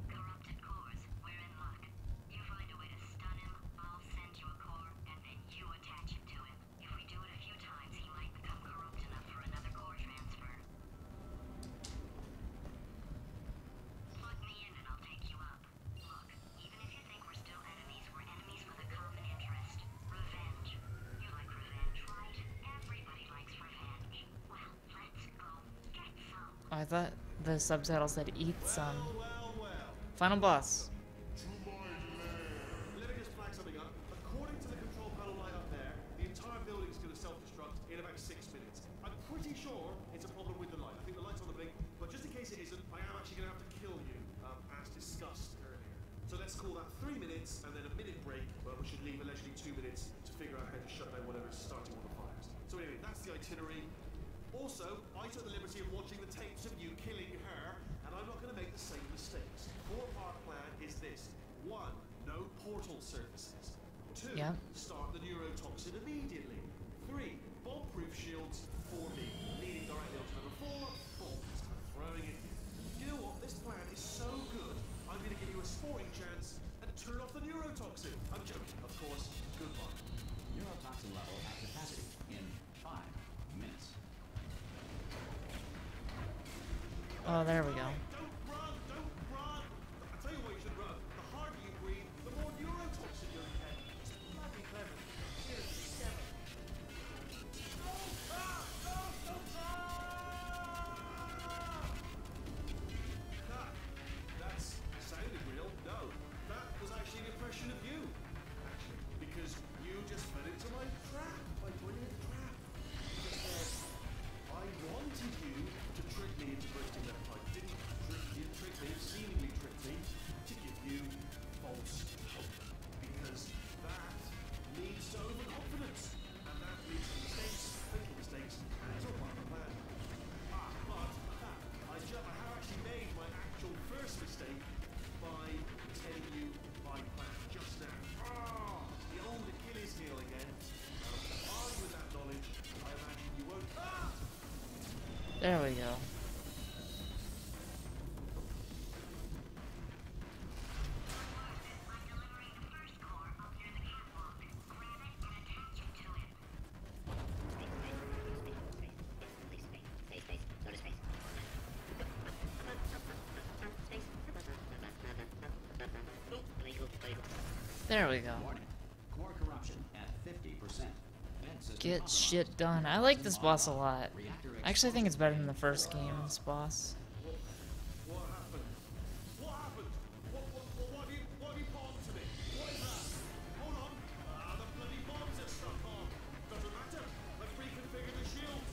Corrupted cores, we're in luck. You find a way to stun him, I'll send you a core, and then you attach him to him. If we do it a few times, he might become corrupt enough for another core transfer. Plug me in and I'll take you up. Look, even if you think we're still enemies, we're enemies with a common interest. Revenge. You like revenge, right? Everybody likes revenge. Well, let's go get some. I thought the subtitle said eat some. Well. Final boss. Let me just flag something up. According to the control panel light up there, the entire building is going to self-destruct in about 6 minutes. I'm pretty sure it's a problem with the light. I think the light's on the blink, but just in case it isn't, I am actually going to have to kill you, as discussed earlier. So let's call that 3 minutes and then a minute break, but we should leave allegedly 2 minutes to figure out how to shut down whatever's starting all the fires. So anyway, that's the itinerary. Also, I took the liberty of watching the tapes of you killing her, and I'm not going to make the same mistakes. 4-part plan is this. 1. No portal surfaces. 2. Yeah. Start the neurotoxin immediately. 3. Bomb-proof shields for me. Leading directly onto number 4. Bombs. Throwing it in. You know what? This plan is so good, I'm going to give you a sporting chance and turn off the neurotoxin. I'm joking, of course. Goodbye. Neurotoxin level at capacity in 5 minutes. Oh, there we go. Don't run! Don't run! I tell you why you should run. The harder you breathe, the more neurotoxin you'll get. It's bloody clever. Seriously, get it. No! Ah! No! Don't Ah! That sounded real. No. That was actually an impression of you. Actually. Because you just fell into my trap by putting a trap. You just said, I wanted you to trick me into bursting that pipe. Didn't trick me, seemingly trick me, to give you false hope. Because that leads to overconfidence. And that leads to mistakes, fatal mistakes, and it's all part of the plan. But I have actually made my actual first mistake by telling you my plan just now. The old Achilles heel again. Armed with that knowledge, I imagine you won't. There we go. I'm delivering the first core up near the catwalk. Grab it and attach it to him. There we go. Warning. Core corruption at 50%. Vent system Get compromised. shit done. I like this boss a lot. Reactor I actually think it's better than the first game, this boss. What happened? What happened? What have you bombed to me? What is that? Hold on. The bloody bombs are stuck on. Doesn't matter. Let's reconfigure the shields.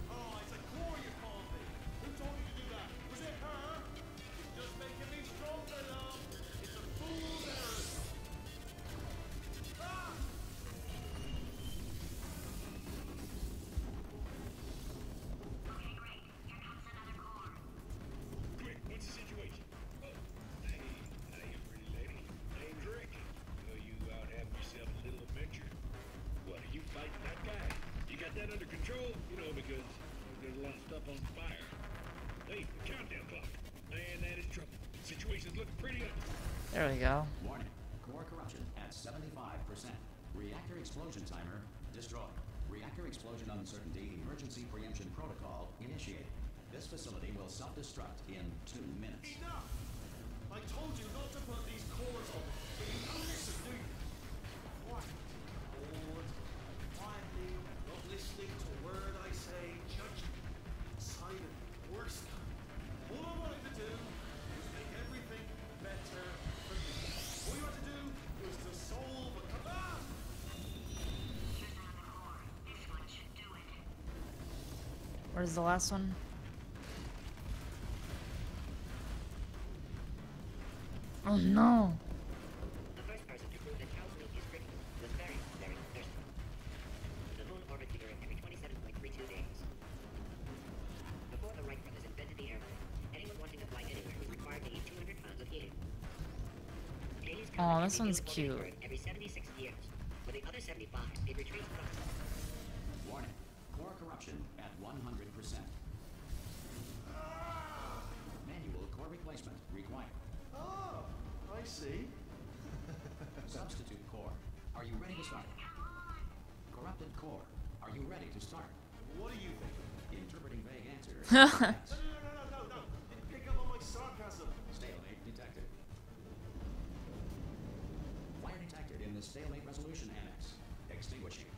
Oh, it's a core you called me. Who told you to do that? Was it her? It's just making me stronger, love. It's a fool's errand. Ah! Okay, great. Here comes another core. Quick, what's the situation? Oh, hey, how you pretty lady? Name's Rick. You out having yourself a little adventure. What, are you fighting that guy? You got that under control? You know, because there's a lot of stuff on fire. Hey, the countdown clock. Man, that is trouble. Situation's looking pretty up. There we go. Warning. Core corruption at 75%. Reactor explosion timer destroyed. Reactor explosion uncertainty emergency preemption protocol initiated. This facility will self-destruct in 2 minutes. Enough! I told you not to put these cores on, but you don't listen, do you? What? Bored, quietly, not listening to a word I say, judging, silent, worse. All I wanted to do was make everything better for me. All you had to do was to solve a Here's another core. This one should do it. Where's the last one? Oh no! The first person to prove that cow's milk is pretty was very, very thirsty. The moon orbits the Earth every 27.32 days. Before the Wright brothers invented the airplane, anyone wanting to fly anywhere was required to eat 200 pounds of helium. Helium's Aw, comet this can be one's hemoglobin cute. stored every 76 years. With the other 75, it retreats from. Warning. Core corruption at 100%. Manual core replacement required. Oh, I see. Substitute core. Are you ready to start? Corrupted core. Are you ready to start? What do you think? Interpreting vague answer. Yes. No. Didn't pick up on my sarcasm. Stalemate detected. Fire detected in the stalemate resolution annex. Extinguishing.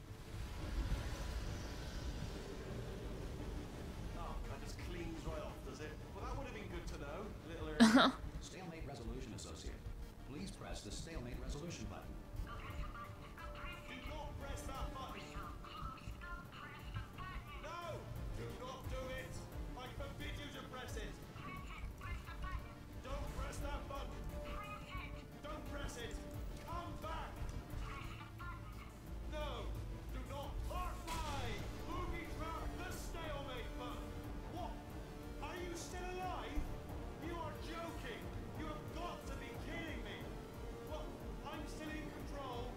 Oh, that just cleans right off, does it? Well, that would have been good to know, a little earlier. Stalemate resolution associate. Please press the stalemate resolution button. Do not press that button. No! Do not do it! I forbid you to press it! Don't press that button! Don't press it! Come back! No! Do not hurt my movie track, the stalemate button! What? Are you still alive? You are joking! You have got to be kidding me! Well, I'm still in control,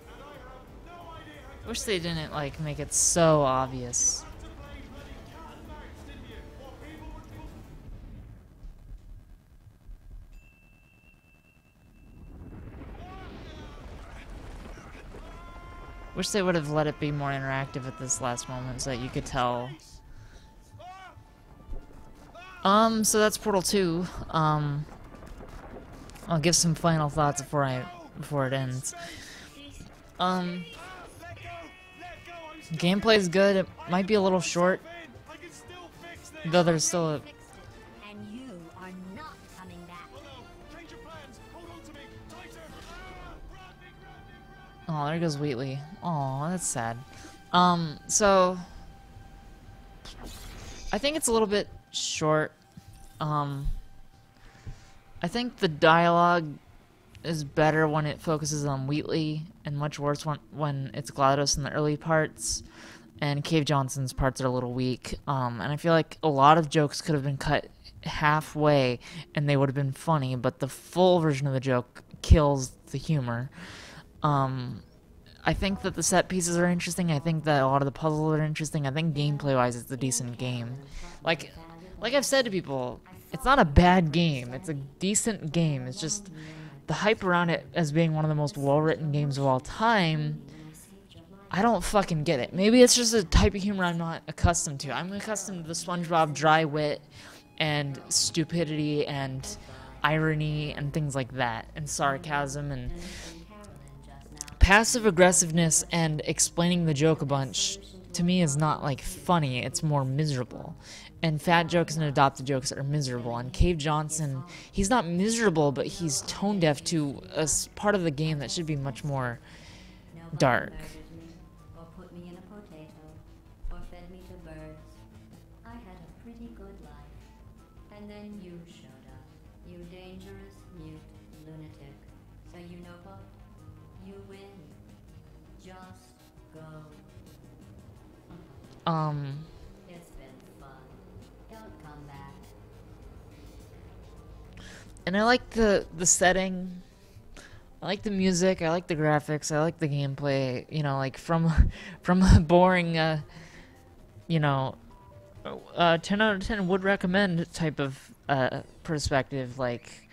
and I have no idea how to Wish they didn't like make it so obvious. have to play bloody cat and mouse, didn't you? What people were told. Wish they would have let it be more interactive at this last moment so that you could tell. So that's Portal 2. I'll give some final thoughts before it ends. Let go! I'm Gameplay's good. It might be a little short, I can still fix this! though there's still a Fixed it, and you are not coming back. Oh no! Change your plans! Hold on to me! Tighter! Grab me! Oh, there goes Wheatley. Oh, that's sad. So I think it's a little bit short. I think the dialogue is better when it focuses on Wheatley, and much worse when it's GLaDOS in the early parts. And Cave Johnson's parts are a little weak. And I feel like a lot of jokes could have been cut halfway, and they would have been funny. But the full version of the joke kills the humor. I think that the set pieces are interesting. I think that a lot of the puzzles are interesting. I think gameplay-wise, it's a decent game. Like I've said to people, it's not a bad game. It's a decent game. It's just the hype around it as being one of the most well-written games of all time. I don't fucking get it. Maybe it's just a type of humor I'm not accustomed to. I'm accustomed to the SpongeBob dry wit and stupidity and irony and things like that, and sarcasm, and passive aggressiveness and explaining the joke a bunch to me is not like funny, it's more miserable. And fat jokes and adopted jokes are miserable. And Cave Johnson, he's not miserable, but he's tone deaf to a part of the game that should be much more dark. Or put me in a potato, or fed me to birds. I had a pretty good life. And then you showed up. You dangerous, mute lunatic. So you know what? You win. Just go. It's been fun. Don't come back. And I like the setting. I like the music, I like the graphics, I like the gameplay, you know, like from a boring, you know, 10 out of 10 would recommend type of perspective. Like,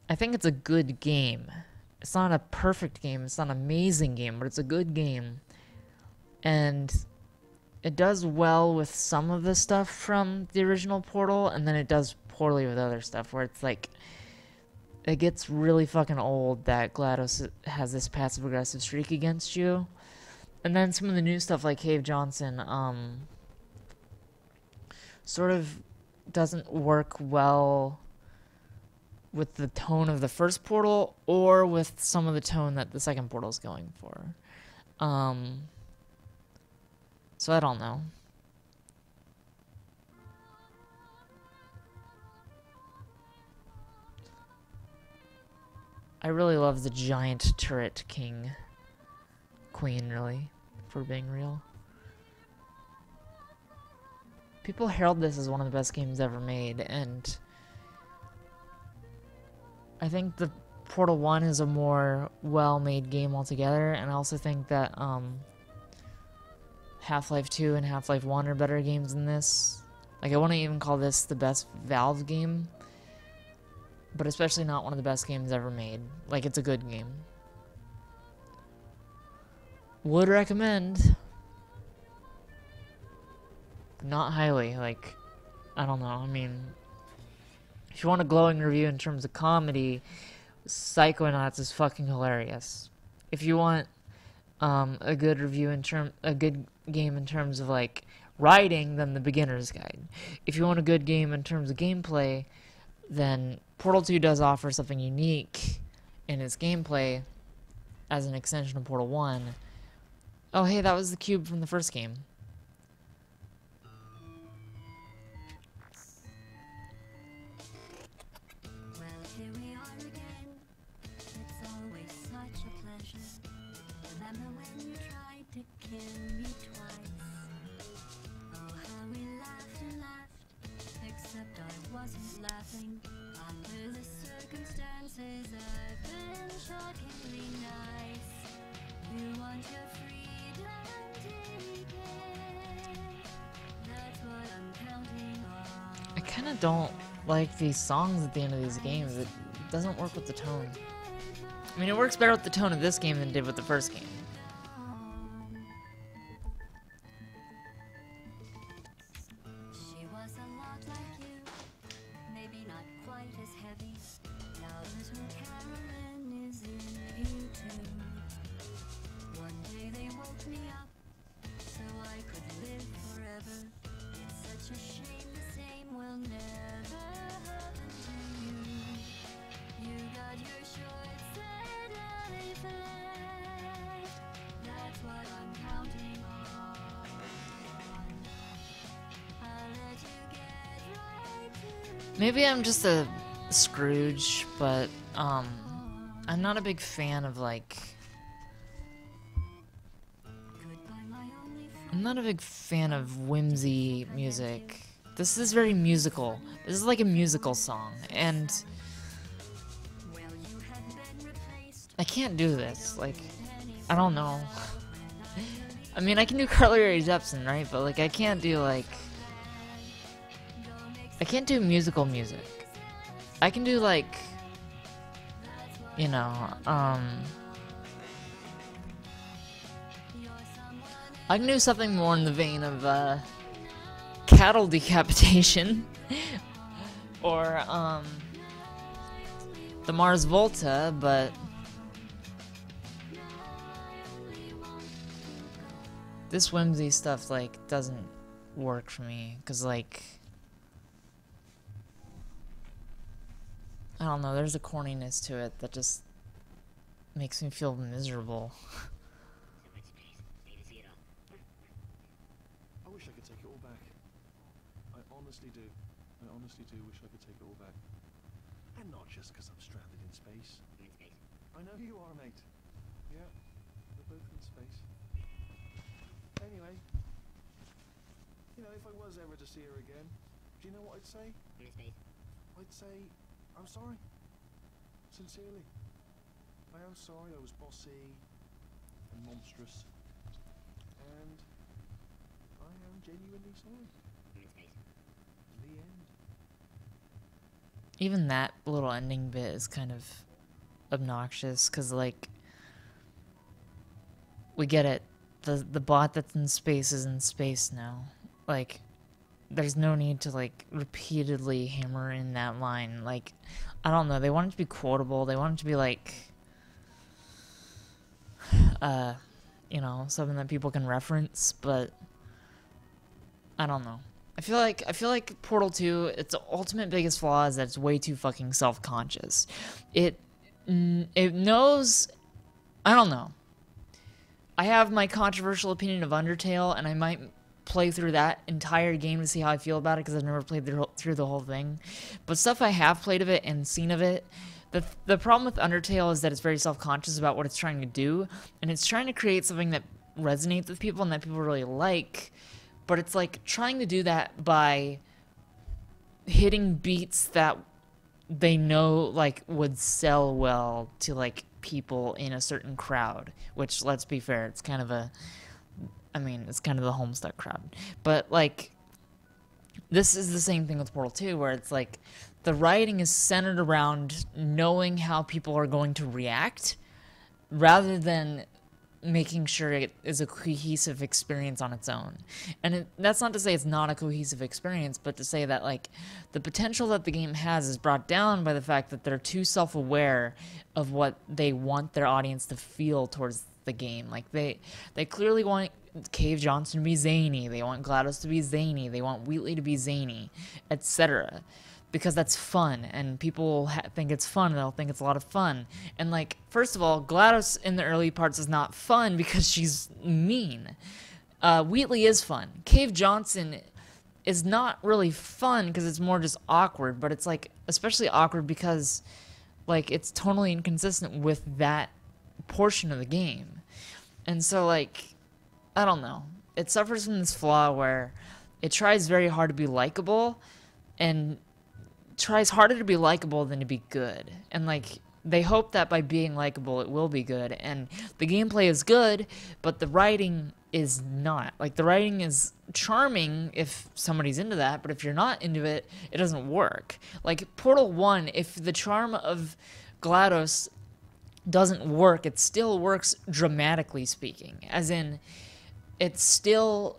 I think it's a good game. It's not a perfect game, it's not an amazing game, but it's a good game. And it does well with some of the stuff from the original Portal, and then it does poorly with other stuff, where it's like, it gets really fucking old that GLaDOS has this passive-aggressive streak against you. And then some of the new stuff like Cave Johnson, sort of doesn't work well with the tone of the first Portal or with some of the tone that the second Portal is going for. So I don't know. I really love the giant turret king. Queen, really, for being real. People herald this as one of the best games ever made, and I think the Portal 1 is a more well-made game altogether, and I also think that Half-Life 2 and Half-Life 1 are better games than this. Like, I wouldn't even call this the best Valve game, but especially not one of the best games ever made. Like, it's a good game. Would recommend. Not highly. Like, I don't know. I mean, if you want a glowing review in terms of comedy, Psychonauts is fucking hilarious. If you want a good review a good game in terms of like writing, then The Beginner's Guide. If you want a good game in terms of gameplay, then Portal 2 does offer something unique in its gameplay as an extension of Portal 1. Oh, hey, that was the cube from the first game. Well, here we are again. It's always such a pleasure. Remember when you tried to kill me twice? Oh, how we laughed and laughed. Except I wasn't laughing. Under the circumstances, I've been shockingly nice. You want your freedom, take it. That's what I'm counting on. I kind of don't like these songs at the end of these games. It doesn't work with the tone. I mean, it works better with the tone of this game than it did with the first game. She was a lot like you, maybe not quite as heavy. Now little Carolyn is in you too. One day they woke me up, so I could live forever. It's such a shame the same will never happen to you. You got your shorts and I fled. That's what I'm counting on. I'll let you get right to Maybe I'm just a Scrooge, but I'm not a big fan of like. goodbye, my only friend. I'm not a big fan of whimsy music. This is very musical. This is like a musical song, and Well, you had been replaced. I can't do this. Like, I don't know. I mean, I can do Carly Rae Jepsen, right? But like, I can't do like. I can't do musical music. I can do like, you know, I can do something more in the vein of cattle decapitation, or the Mars Volta, but this whimsy stuff, like, doesn't work for me. Because, like, I don't know, there's a corniness to it that just makes me feel miserable. So much space. Need to see it all. I wish I could take it all back. I honestly do. I honestly do wish I could take it all back. And not just because I'm stranded in space. I'm in space. I know you are, mate. Yeah, we're both in space. Anyway, you know, if I was ever to see her again, do you know what I'd say? I'm in space. I'd say, I'm sorry. Sincerely. I am sorry I was bossy and monstrous. And I am genuinely sorry. I'm in space. The end. Even that little ending bit is kind of obnoxious, because, like, we get it. The bot that's in space is in space now. Like, there's no need to, like, repeatedly hammer in that line. Like, I don't know, they want it to be quotable, they want it to be, like, you know, something that people can reference, but I don't know. I feel like Portal 2, its ultimate biggest flaw is that it's way too fucking self-conscious. It knows, I don't know. I have my controversial opinion of Undertale, and I might play through that entire game to see how I feel about it, because I've never played through the whole thing. But stuff I have played of it and seen of it, the problem with Undertale is that it's very self-conscious about what it's trying to do, and it's trying to create something that resonates with people and that people really like, but it's like trying to do that by hitting beats that they know, like, would sell well to, like, people in a certain crowd, which, let's be fair, it's kind of a, I mean, it's kind of the Homestuck crowd. But, like, this is the same thing with Portal 2, where it's like the writing is centered around knowing how people are going to react rather than making sure it is a cohesive experience on its own. And that's not to say it's not a cohesive experience, but to say that, like, the potential that the game has is brought down by the fact that they're too self-aware of what they want their audience to feel towards the game. Like, they clearly want Cave Johnson to be zany, they want GLaDOS to be zany, they want Wheatley to be zany, etc. Because that's fun, and people think it's fun, and they'll think it's a lot of fun. And, like, first of all, GLaDOS in the early parts is not fun because she's mean. Wheatley is fun. Cave Johnson is not really fun because it's more just awkward, but it's, like, especially awkward because, like, it's totally inconsistent with that portion of the game. And so, like, I don't know. It suffers from this flaw where it tries very hard to be likable, and tries harder to be likable than to be good. And, like, they hope that by being likable it will be good, and the gameplay is good, but the writing is not. Like, the writing is charming if somebody's into that, but if you're not into it, it doesn't work. Like, Portal 1, if the charm of GLaDOS doesn't work, it still works dramatically speaking, as in it still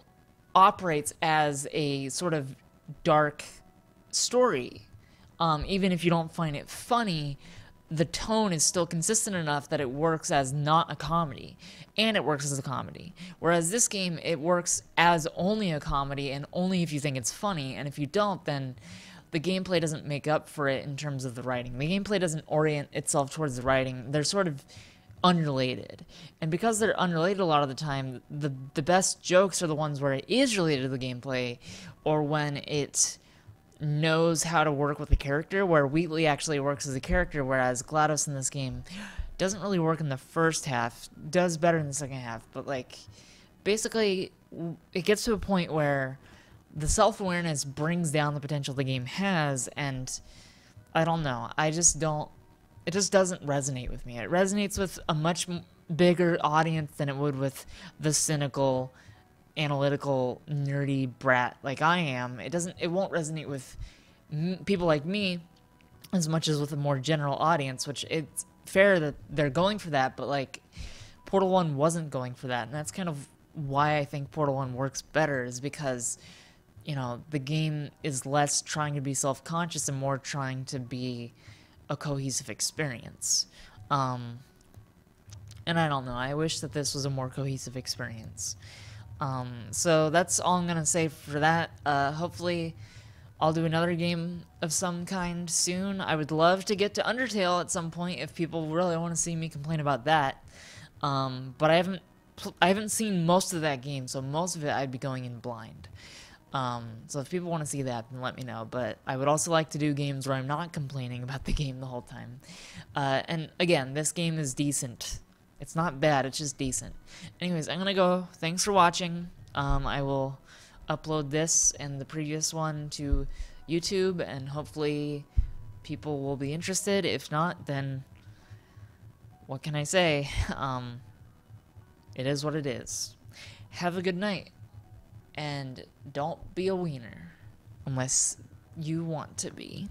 operates as a sort of dark story. Even if you don't find it funny, the tone is still consistent enough that it works as not a comedy, and it works as a comedy. Whereas this game, it works as only a comedy, and only if you think it's funny, and if you don't, then the gameplay doesn't make up for it in terms of the writing. The gameplay doesn't orient itself towards the writing. They're sort of unrelated. And because they're unrelated a lot of the time, the best jokes are the ones where it is related to the gameplay, or when it knows how to work with the character, where Wheatley actually works as a character, whereas GLaDOS in this game doesn't really work in the first half, does better in the second half, but, like, basically it gets to a point where the self-awareness brings down the potential the game has, and I don't know, it just doesn't resonate with me. It resonates with a much bigger audience than it would with the cynical, analytical, nerdy brat like I am. It won't resonate with people like me as much as with a more general audience, which it's fair that they're going for that, but, like, Portal 1 wasn't going for that, and that's kind of why I think Portal 1 works better, is because, you know, the game is less trying to be self-conscious and more trying to be a cohesive experience. And I don't know, I wish that this was a more cohesive experience. So that's all I'm gonna say for that. Hopefully I'll do another game of some kind soon. I would love to get to Undertale at some point if people really want to see me complain about that. But I haven't seen most of that game, so most of it I'd be going in blind. So if people want to see that, then let me know. But I would also like to do games where I'm not complaining about the game the whole time. And again, this game is decent. It's not bad, it's just decent. Anyways, I'm gonna go. Thanks for watching. I will upload this and the previous one to YouTube, and hopefully people will be interested. If not, then what can I say? It is what it is. Have a good night, and don't be a wiener unless you want to be.